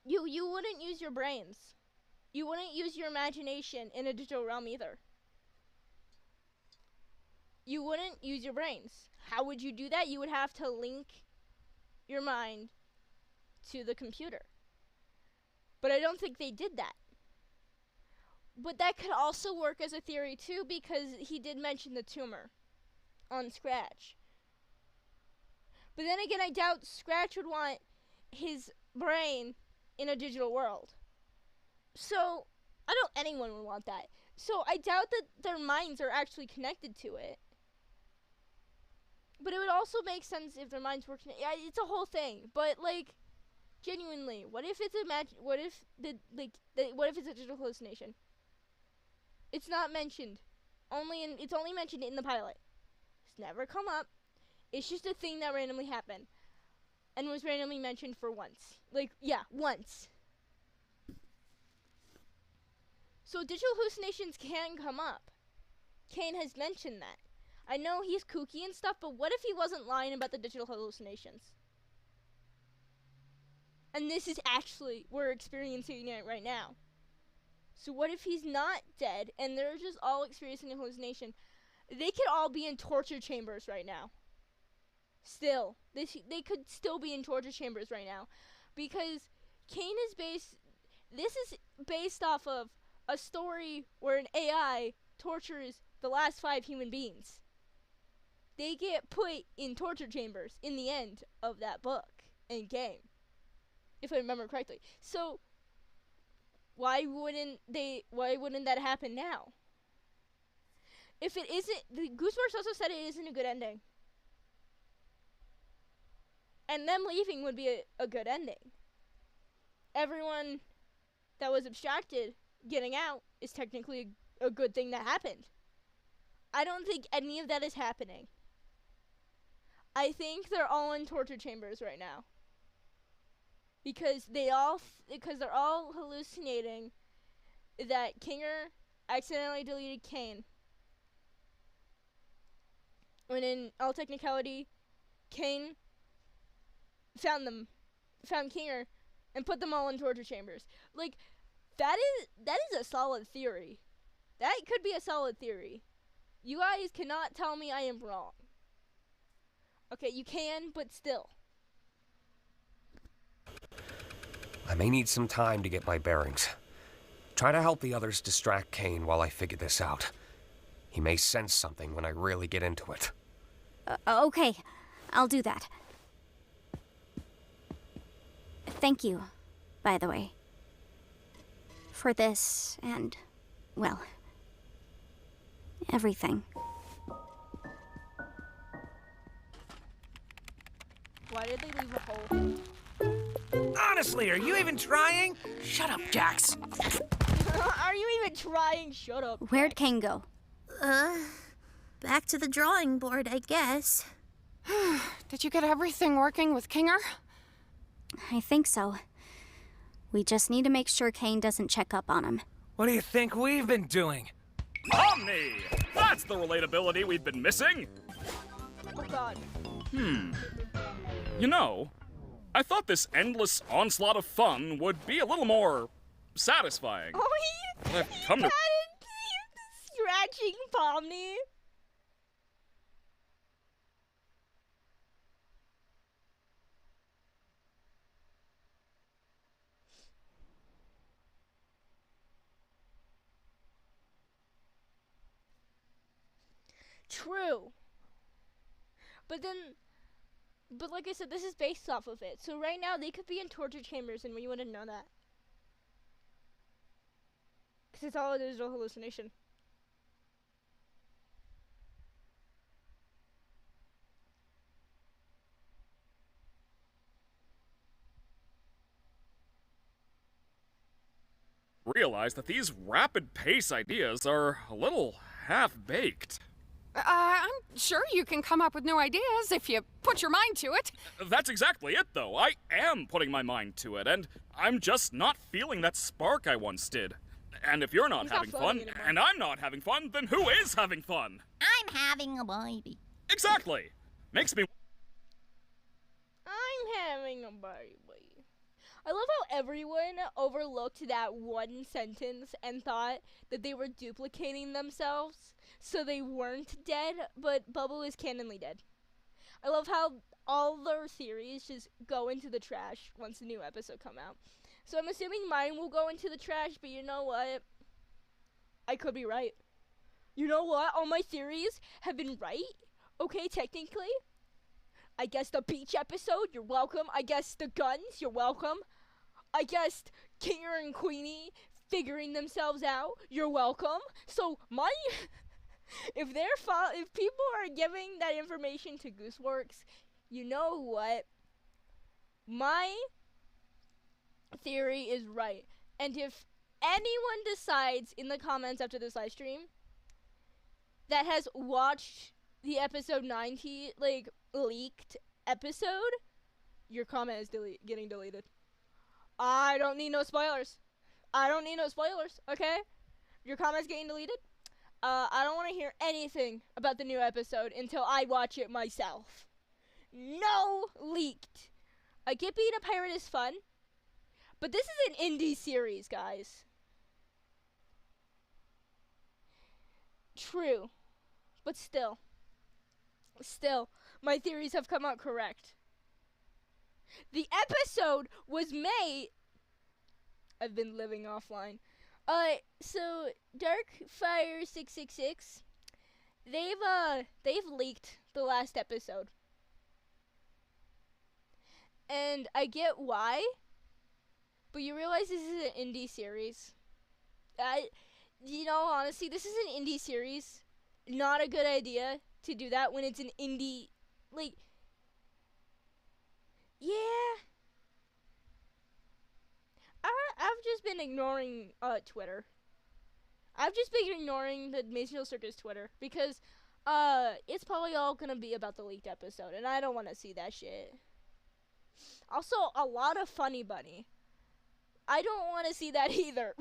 you wouldn't use your brains. You wouldn't use your imagination in a digital realm either. You wouldn't use your brains. How would you do that? You would have to link your mind to the computer. But I don't think they did that. But that could also work as a theory too, because he did mention the tumor on Scratch. But then again, I doubt Scratch would want his brain in a digital world. So, I don't anyone would want that. So, I doubt that their minds are actually connected to it. But it would also make sense if their minds were connected. Yeah, it's a whole thing. But, like, genuinely, what if it's what if it's a digital hallucination? It's not mentioned. It's only mentioned in the pilot. It's never come up. It's just a thing that randomly happened. And was randomly mentioned for once. Like, yeah, once. So digital hallucinations can come up. Kane has mentioned that. I know he's kooky and stuff, but what if he wasn't lying about the digital hallucinations? And this is actually, we're experiencing it right now. So what if he's not dead and they're just all experiencing a hallucination? They could all be in torture chambers right now. Still. They could still be in torture chambers right now. Because Kane is this is based off of a story where an AI tortures the last 5 human beings. They get put in torture chambers in the end of that book and game. If I remember correctly. So, why wouldn't that happen now? If it isn't, the Gooseworks also said it isn't a good ending. And them leaving would be a good ending. Everyone that was abstracted getting out is technically a good thing that happened. I don't think any of that is happening. I think they're all in torture chambers right now. Because they're all hallucinating that Kinger accidentally deleted Kane. When in all technicality, Kane found Kinger and put them all in torture chambers. Like, that is a solid theory. That could be a solid theory. You guys cannot tell me I am wrong. Okay, you can, but still. I may need some time to get my bearings. Try to help the others distract Kane while I figure this out. He may sense something when I really get into it. Okay, I'll do that. Thank you, by the way. For this and, well, everything. Why did they leave a hole? Honestly, are you even trying? Shut up, Jax. Are you even trying? Shut up. Where'd Kane go? Back to the drawing board, I guess. Did you get everything working with Kinger? I think so. We just need to make sure Kane doesn't check up on him. What do you think we've been doing? Omni! That's the relatability we've been missing! Oh god. You know, I thought this endless onslaught of fun would be a little more satisfying. Oh, But I've come to... Scratching Pomni. True. But like I said, this is based off of it. So right now, they could be in torture chambers and we wouldn't know that. Because it's all a digital hallucination. Realize that these rapid pace ideas are a little half-baked. I'm sure you can come up with new ideas if you put your mind to it. That's exactly it, though. I am putting my mind to it, and I'm just not feeling that spark I once did. And if you're not He's not having floating fun, anymore. and I'm not having fun, then who is having fun? I'm having a baby. Exactly. Makes me... I'm having a baby. I love how everyone overlooked that one sentence and thought that they were duplicating themselves, so they weren't dead, but Bubble is canonly dead. I love how all their theories just go into the trash once the new episode come out. So I'm assuming mine will go into the trash, but you know what? I could be right. You know what? All my theories have been right. Okay, technically. I guess the beach episode, you're welcome. I guess the guns, you're welcome. I guess Kinger and Queenie figuring themselves out, you're welcome. So my... if people are giving that information to Gooseworks, you know what? My theory is right. And if anyone decides in the comments after this live stream that has watched the episode 90 leaked episode, your comment is getting deleted. I don't need no spoilers. Okay? Your comment's getting deleted. I don't want to hear anything about the new episode until I watch it myself. No leaked. I get being a pirate is fun, but this is an indie series, guys. True, but still, my theories have come out correct. The episode was made... I've been living offline. So Darkfire 666, they've leaked the last episode. And I get why, but you realize this is an indie series. Honestly, this is an indie series. Not a good idea to do that when it's an indie, yeah. I've just been ignoring Twitter. I've just been ignoring the Mason Circus Twitter because it's probably all gonna be about the leaked episode, and I don't want to see that shit. Also, a lot of Funny Bunny. I don't want to see that either.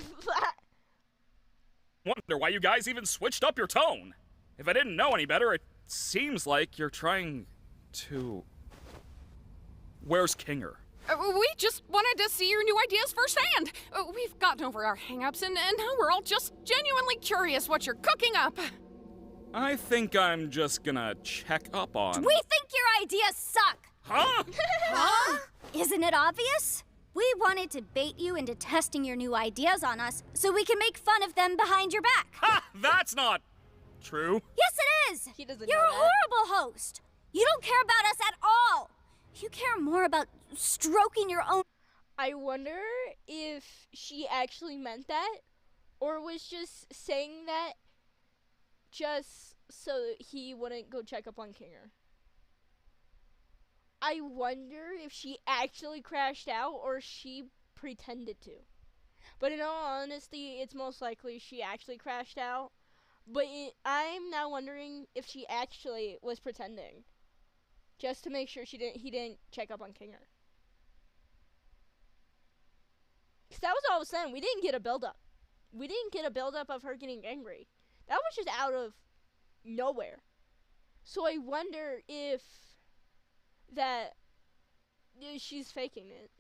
Wonder why you guys even switched up your tone. If I didn't know any better, it seems like you're trying to... Where's Kinger? We just wanted to see your new ideas firsthand. We've gotten over our hang-ups, and now we're all just genuinely curious what you're cooking up. I think I'm just gonna check up on... We think your ideas suck! Huh? Huh? Isn't it obvious? We wanted to bait you into testing your new ideas on us so we can make fun of them behind your back. Ha! That's not true. Yes, it is! He doesn't You're know a that. horrible host. You don't care about us at all. You care more about stroking your own... I wonder if she actually meant that, or was just saying that just so he wouldn't go check up on Kinger. I wonder if she actually crashed out or she pretended to. But in all honesty, it's most likely she actually crashed out. But I'm now wondering if she actually was pretending, just to make sure he didn't check up on Kinger. Because that was all I was saying. We didn't get a build-up. We didn't get a build-up of her getting angry. That was just out of nowhere. So I wonder if that she's faking it.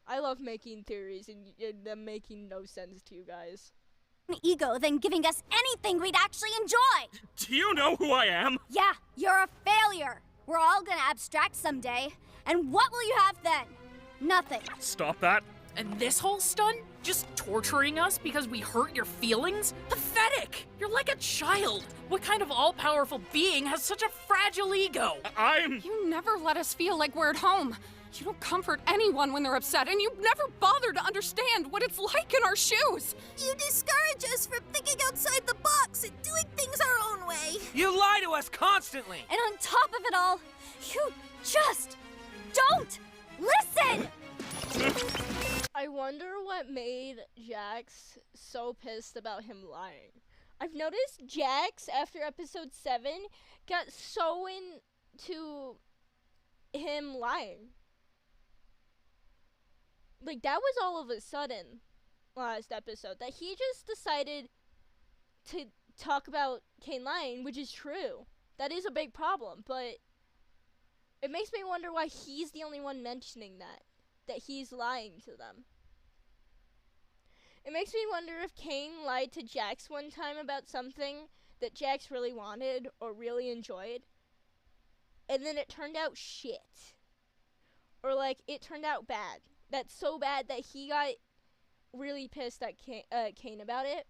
I love making theories and them making no sense to you guys. Ego than giving us anything we'd actually enjoy. Do you know who I am? Yeah, you're a failure. We're all gonna abstract someday. And what will you have then? Nothing. Stop that. And this whole stunt? Just torturing us because we hurt your feelings? Pathetic! You're like a child. What kind of all-powerful being has such a fragile ego? You never let us feel like we're at home. You don't comfort anyone when they're upset, and you never bother to understand what it's like in our shoes. You discourage us from thinking outside the box and doing things our own way. You lie to us constantly. And on top of it all, you just don't listen! I wonder what made Jax so pissed about him lying. I've noticed Jax, after episode 7, got so into him lying. Like, that was all of a sudden. last episode, that he just decided to talk about Kane lying, which is true. That is a big problem, but it makes me wonder why he's the only one mentioning that he's lying to them. It makes me wonder if Kane lied to Jax one time about something that Jax really wanted or really enjoyed, and then it turned out shit. Or, like, it turned out bad. That's so bad that he got really pissed at Kane about it.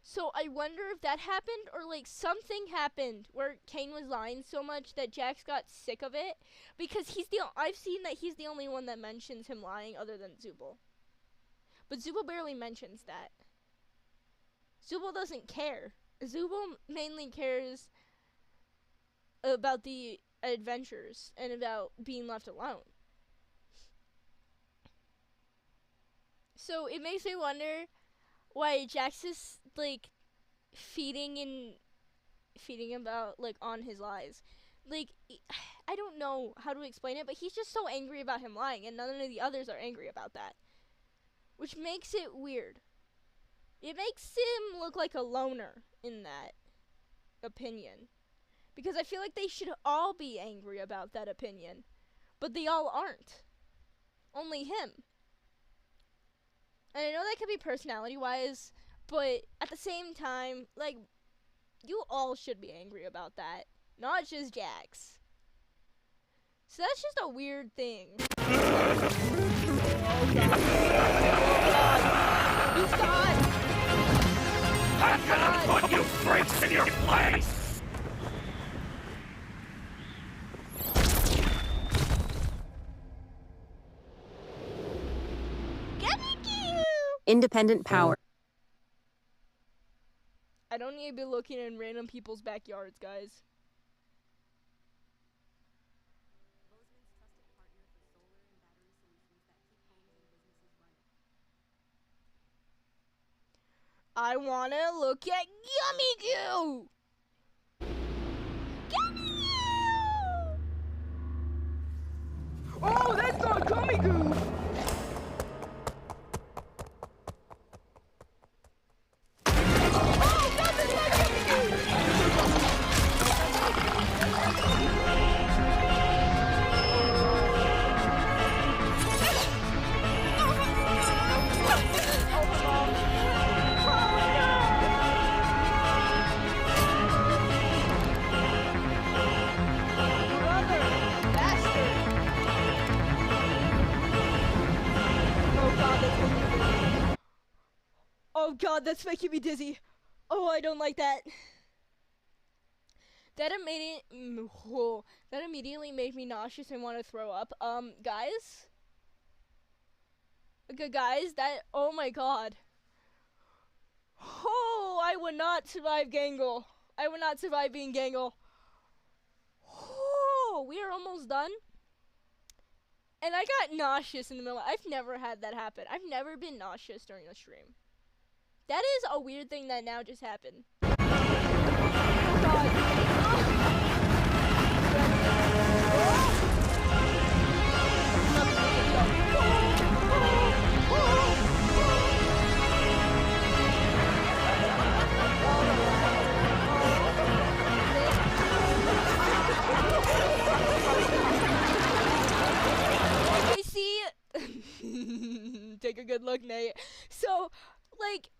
So I wonder if that happened, or, like, something happened where Kane was lying so much that Jax got sick of it, because I've seen that he's the only one that mentions him lying other than Zubul. But Zubul barely mentions that. Zubul doesn't care. Zubul mainly cares about the adventures and about being left alone. So it makes me wonder why Jax is, like, feeding about, like, on his lies. Like, I don't know how to explain it, but he's just so angry about him lying, and none of the others are angry about that. Which makes it weird. It makes him look like a loner in that opinion. Because I feel like they should all be angry about that opinion. But they all aren't. Only him. And I know that could be personality-wise, but at the same time, like, you all should be angry about that. Not just Jax. So that's just a weird thing. Oh god. He's gone! I'm gonna put you freaks in your place! Independent power. I don't need to be looking in random people's backyards, guys. I wanna look at Gummy Goo! Gummy Goo! Oh, that's not Gummy Goo! Oh god, that's making me dizzy. Oh, I don't like that. That immediately made me nauseous and want to throw up. Guys? Okay, guys, oh my god. Oh, I would not survive Gangle. I would not survive being Gangle. Oh, we are almost done. And I got nauseous in the middle. I've never had that happen. I've never been nauseous during a stream. That is a weird thing that now just happened. Oh god. Okay, see? Take a good look, Nate. So, like,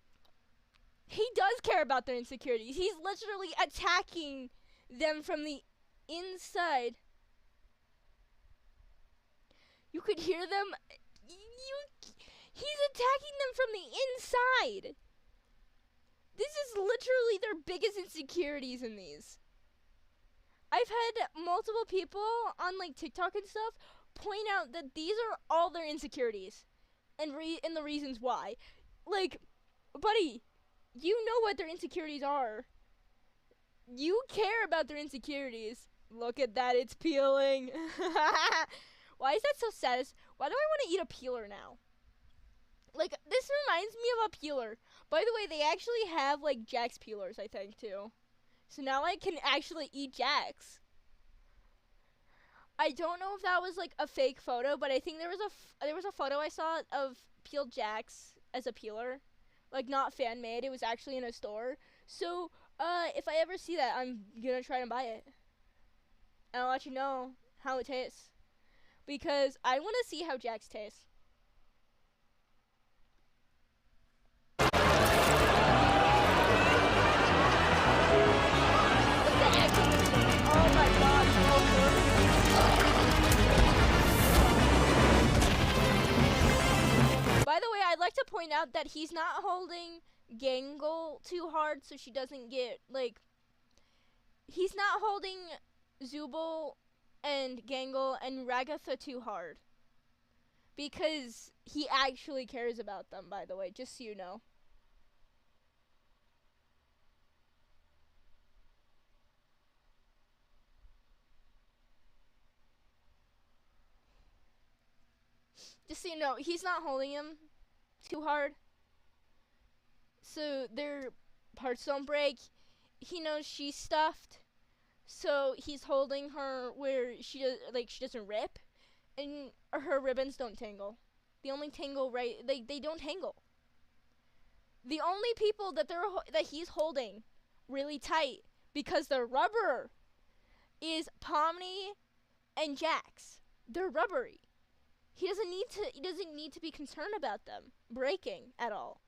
he does care about their insecurities. He's literally attacking them from the inside. You could hear them. He's attacking them from the inside. This is literally their biggest insecurities in these. I've had multiple people on, like, TikTok and stuff point out that these are all their insecurities and the reasons why. Like, buddy, you know what their insecurities are. You care about their insecurities. Look at that, it's peeling. Why is that so sad? Why do I want to eat a peeler now? Like, this reminds me of a peeler. By the way, they actually have, like, Jax peelers, I think, too. So now I can actually eat Jax. I don't know if that was, like, a fake photo, but I think there was a photo I saw of peeled Jax as a peeler, like not fan made. It was actually in a store. So if I ever see that, I'm gonna try and buy it, and I'll let you know how it tastes, because I want to see how Jack's tastes. Oh my god, by the way, I'd like to point out that he's not holding Gangle too hard so she doesn't get, like, he's not holding Zubul and Gangle and Ragatha too hard, because he actually cares about them, by the way, just so you know. Just so you know, he's not holding him too hard, so their parts don't break. He knows she's stuffed, so he's holding her where she doesn't rip, and her ribbons don't tangle. They only tangle they don't tangle. The only people that he's holding really tight because they're rubber is Pomni and Jax. They're rubbery. He doesn't need to be concerned about them breaking at all.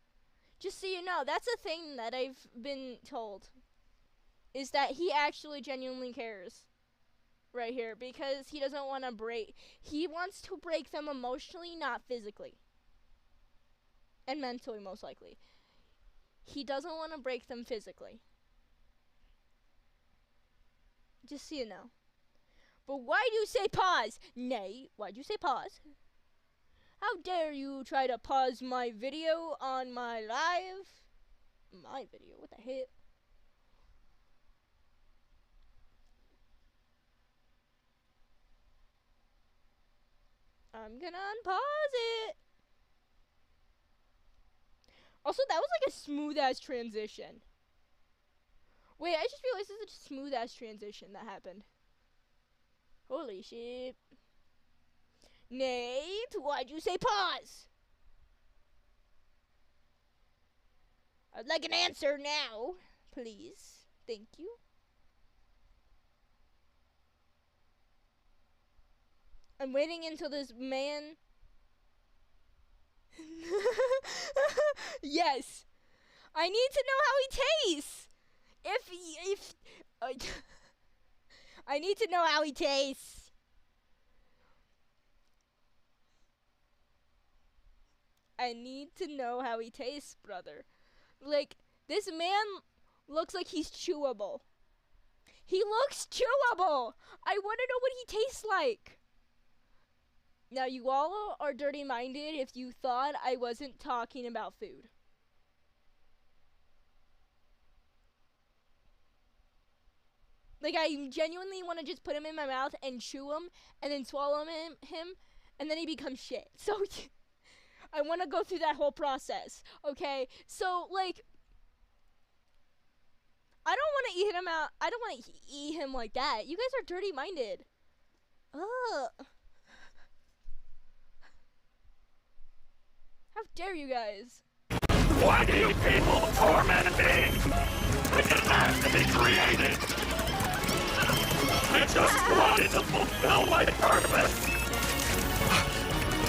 Just so you know, that's a thing that I've been told, is that he actually genuinely cares right here, because he doesn't want to break. He wants to break them emotionally, not physically. And mentally, most likely. He doesn't want to break them physically. Just so you know. But why do you say pause? Nay, why'd you say pause? How dare you try to pause my video on my live? My video? What the hell? I'm gonna unpause it. Also, that was like a smooth ass transition. Wait, I just realized this is a smooth ass transition that happened. Holy shit. Nate, why'd you say pause? I'd like an answer now, please. Thank you. I'm waiting until this man... Yes. I need to know how he tastes. I need to know how he tastes. I need to know how he tastes, brother. Like, this man looks like he's chewable. He looks chewable. I want to know what he tastes like. Now, you all are dirty-minded if you thought I wasn't talking about food. Like, I genuinely want to just put him in my mouth and chew him and then swallow him and then he becomes shit. So, I want to go through that whole process, okay? So, like, I don't want to eat him out. I don't want to eat him like that. You guys are dirty-minded. Ugh. How dare you guys? Why do you people torment me? It didn't have to be created. I just wanted to fulfill my purpose.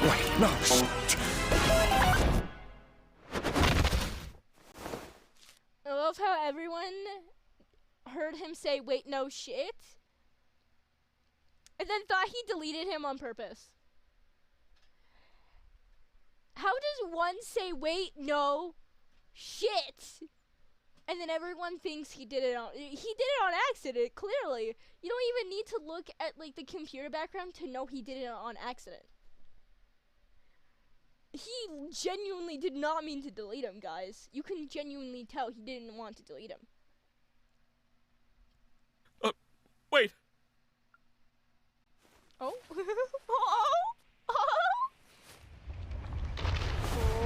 Wait, no, I love how everyone heard him say, wait, no shit, and then thought he deleted him on purpose. How does one say, wait, no shit, and then everyone thinks he did it on accident? Clearly. You don't even need to look at, like, the computer background to know he did it on accident. He genuinely did not mean to delete him, guys. You can genuinely tell he didn't want to delete him. Wait. Oh.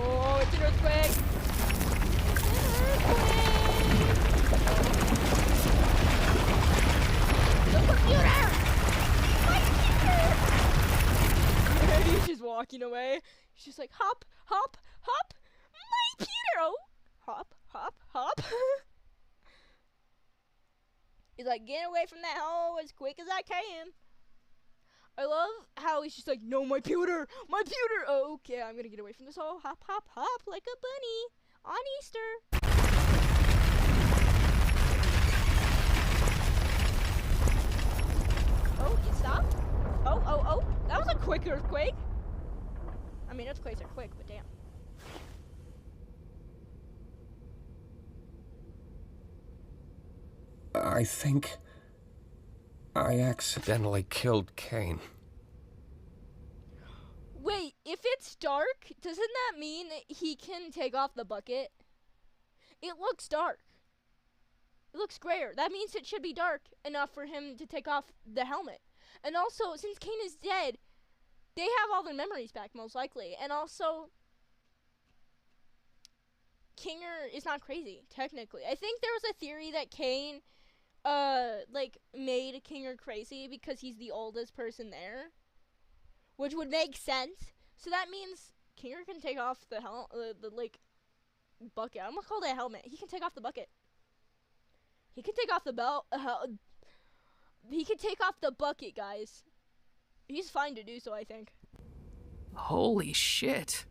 Oh, it's an earthquake. The computer! My computer! He's just walking away. She's just like, hop, hop, hop. Peter! Oh, hop, hop, hop. He's like, get away from that hole as quick as I can. I love how he's just like, no, my pewter, my pewter. Oh, okay, I'm gonna get away from this hole. Hop, hop, hop, like a bunny on Easter. Oh, it stopped? Oh, oh, oh, that was a quick earthquake. I mean, earthquakes are quick, but damn. I think I accidentally killed Kane. Wait, if it's dark, doesn't that mean he can take off the bucket? It looks dark. It looks grayer. That means it should be dark enough for him to take off the helmet. And also, since Kane is dead, they have all their memories back, most likely. And also, Kinger is not crazy, technically. I think there was a theory that Kane, made Kinger crazy because he's the oldest person there. Which would make sense. So that means Kinger can take off the bucket. I'm gonna call it a helmet. He can take off the bucket. He can take off the belt. He can take off the bucket, guys. He's fine to do so, I think. Holy shit.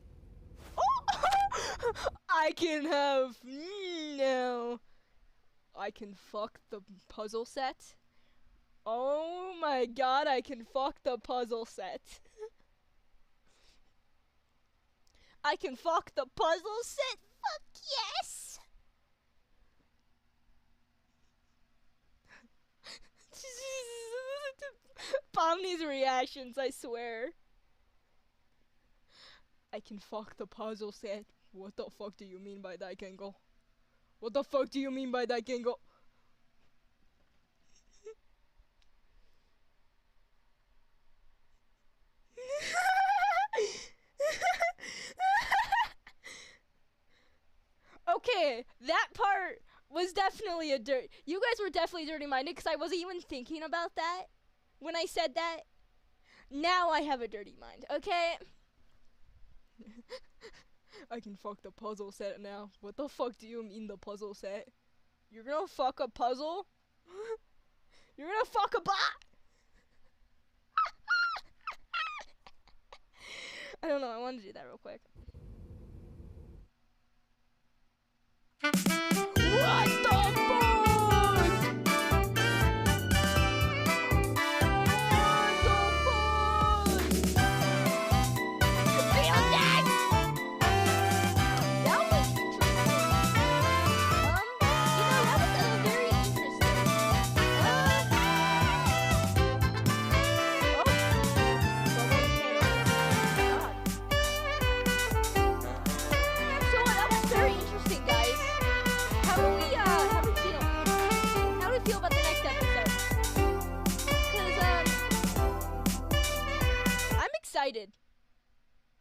I can have now. I can fuck the puzzle set. Oh my god, I can fuck the puzzle set. I can fuck the puzzle set. Fuck yes. Pomni's reactions, I swear. I can fuck the puzzle set. What the fuck do you mean by that, Gangle? What the fuck do you mean by that, Gangle? Okay, that part was definitely a dirt. You guys were definitely dirty-minded because I wasn't even thinking about that when I said that. Now I have a dirty mind, okay? I can fuck the puzzle set now. What the fuck do you mean the puzzle set? You're gonna fuck a puzzle? You're gonna fuck a bot? I don't know, I wanted to do that real quick. What the fuck?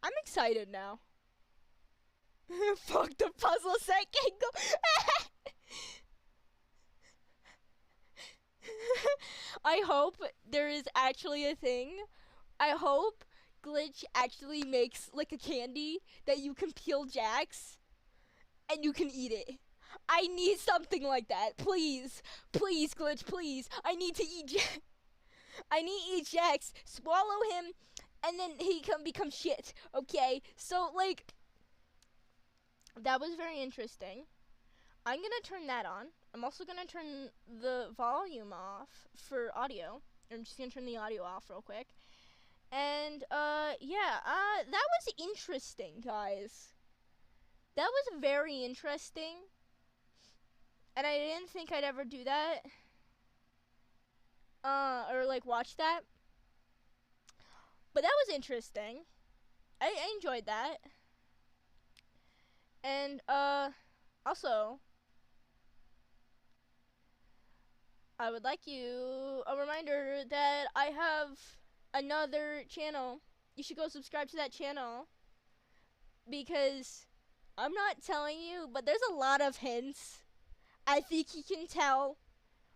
I'm excited now. Fuck the puzzle set, Gangle. I hope there is actually a thing. I hope Glitch actually makes like a candy that you can peel Jax and you can eat it. I need something like that. Please. Please, Glitch, please. I need to eat Jax. I need to eat Jax, swallow him, and then he can become shit, okay? So, like, that was very interesting. I'm gonna turn that on. I'm also gonna turn the volume off for audio. I'm just gonna turn the audio off real quick. And, that was interesting, guys. That was very interesting. And I didn't think I'd ever do that. Or, like, watch that. But that was interesting. I enjoyed that. And, also, I would like a reminder that I have another channel. You should go subscribe to that channel. Because I'm not telling you, but there's a lot of hints. I think you can tell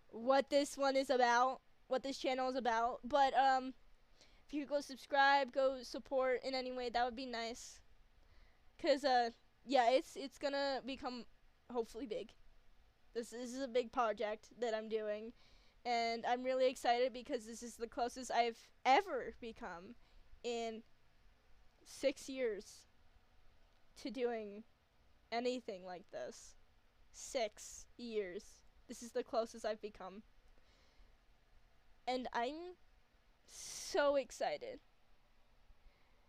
what this one is about, what this channel is about. But, if you could go subscribe, go support in any way, that would be nice. Because, yeah, it's gonna become hopefully big. This is a big project that I'm doing, and I'm really excited because this is the closest I've ever become in 6 years to doing anything like this. 6 years. This is the closest I've become. And I'm so excited.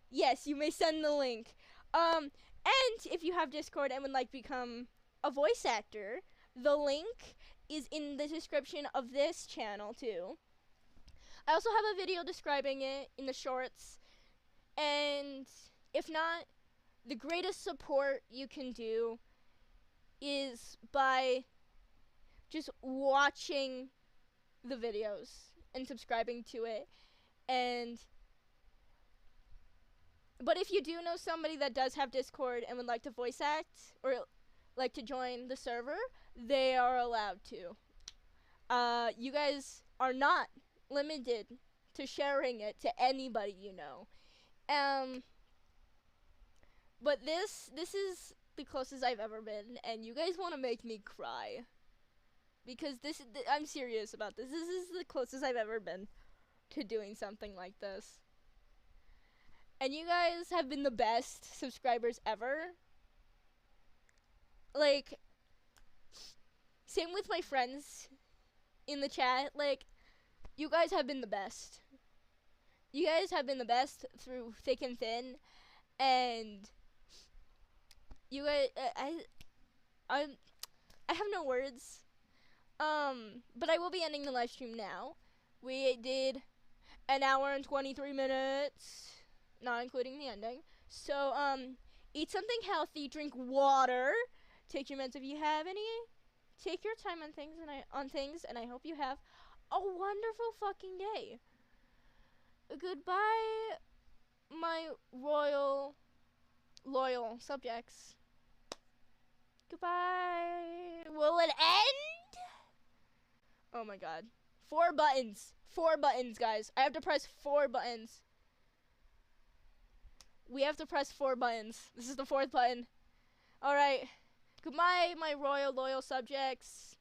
Yes, you may send the link. And if you have Discord and would like to become a voice actor, the link is in the description of this channel too. I also have a video describing it in the shorts. And if not, the greatest support you can do is by just watching the videos and subscribing to it. But if you do know somebody that does have Discord and would like to voice act or like to join the server, they are allowed to. You guys are not limited to sharing it to anybody you know. But this is the closest I've ever been, and you guys want to make me cry. Because I'm serious about this. This is the closest I've ever been to doing something like this. And you guys have been the best subscribers ever. Like, same with my friends in the chat. Like, you guys have been the best. You guys have been the best through thick and thin. And you guys, I have no words. But I will be ending the live stream now. We did an hour and 23 minutes, not including the ending. So, eat something healthy, drink water, take your meds if you have any. Take your time on things, and I hope you have a wonderful fucking day. Goodbye, my loyal subjects. Goodbye. Will it end? Oh my god. 4 buttons. 4 buttons, guys. I have to press 4 buttons. We have to press 4 buttons. This is the 4th button. Alright. Goodbye, my loyal subjects.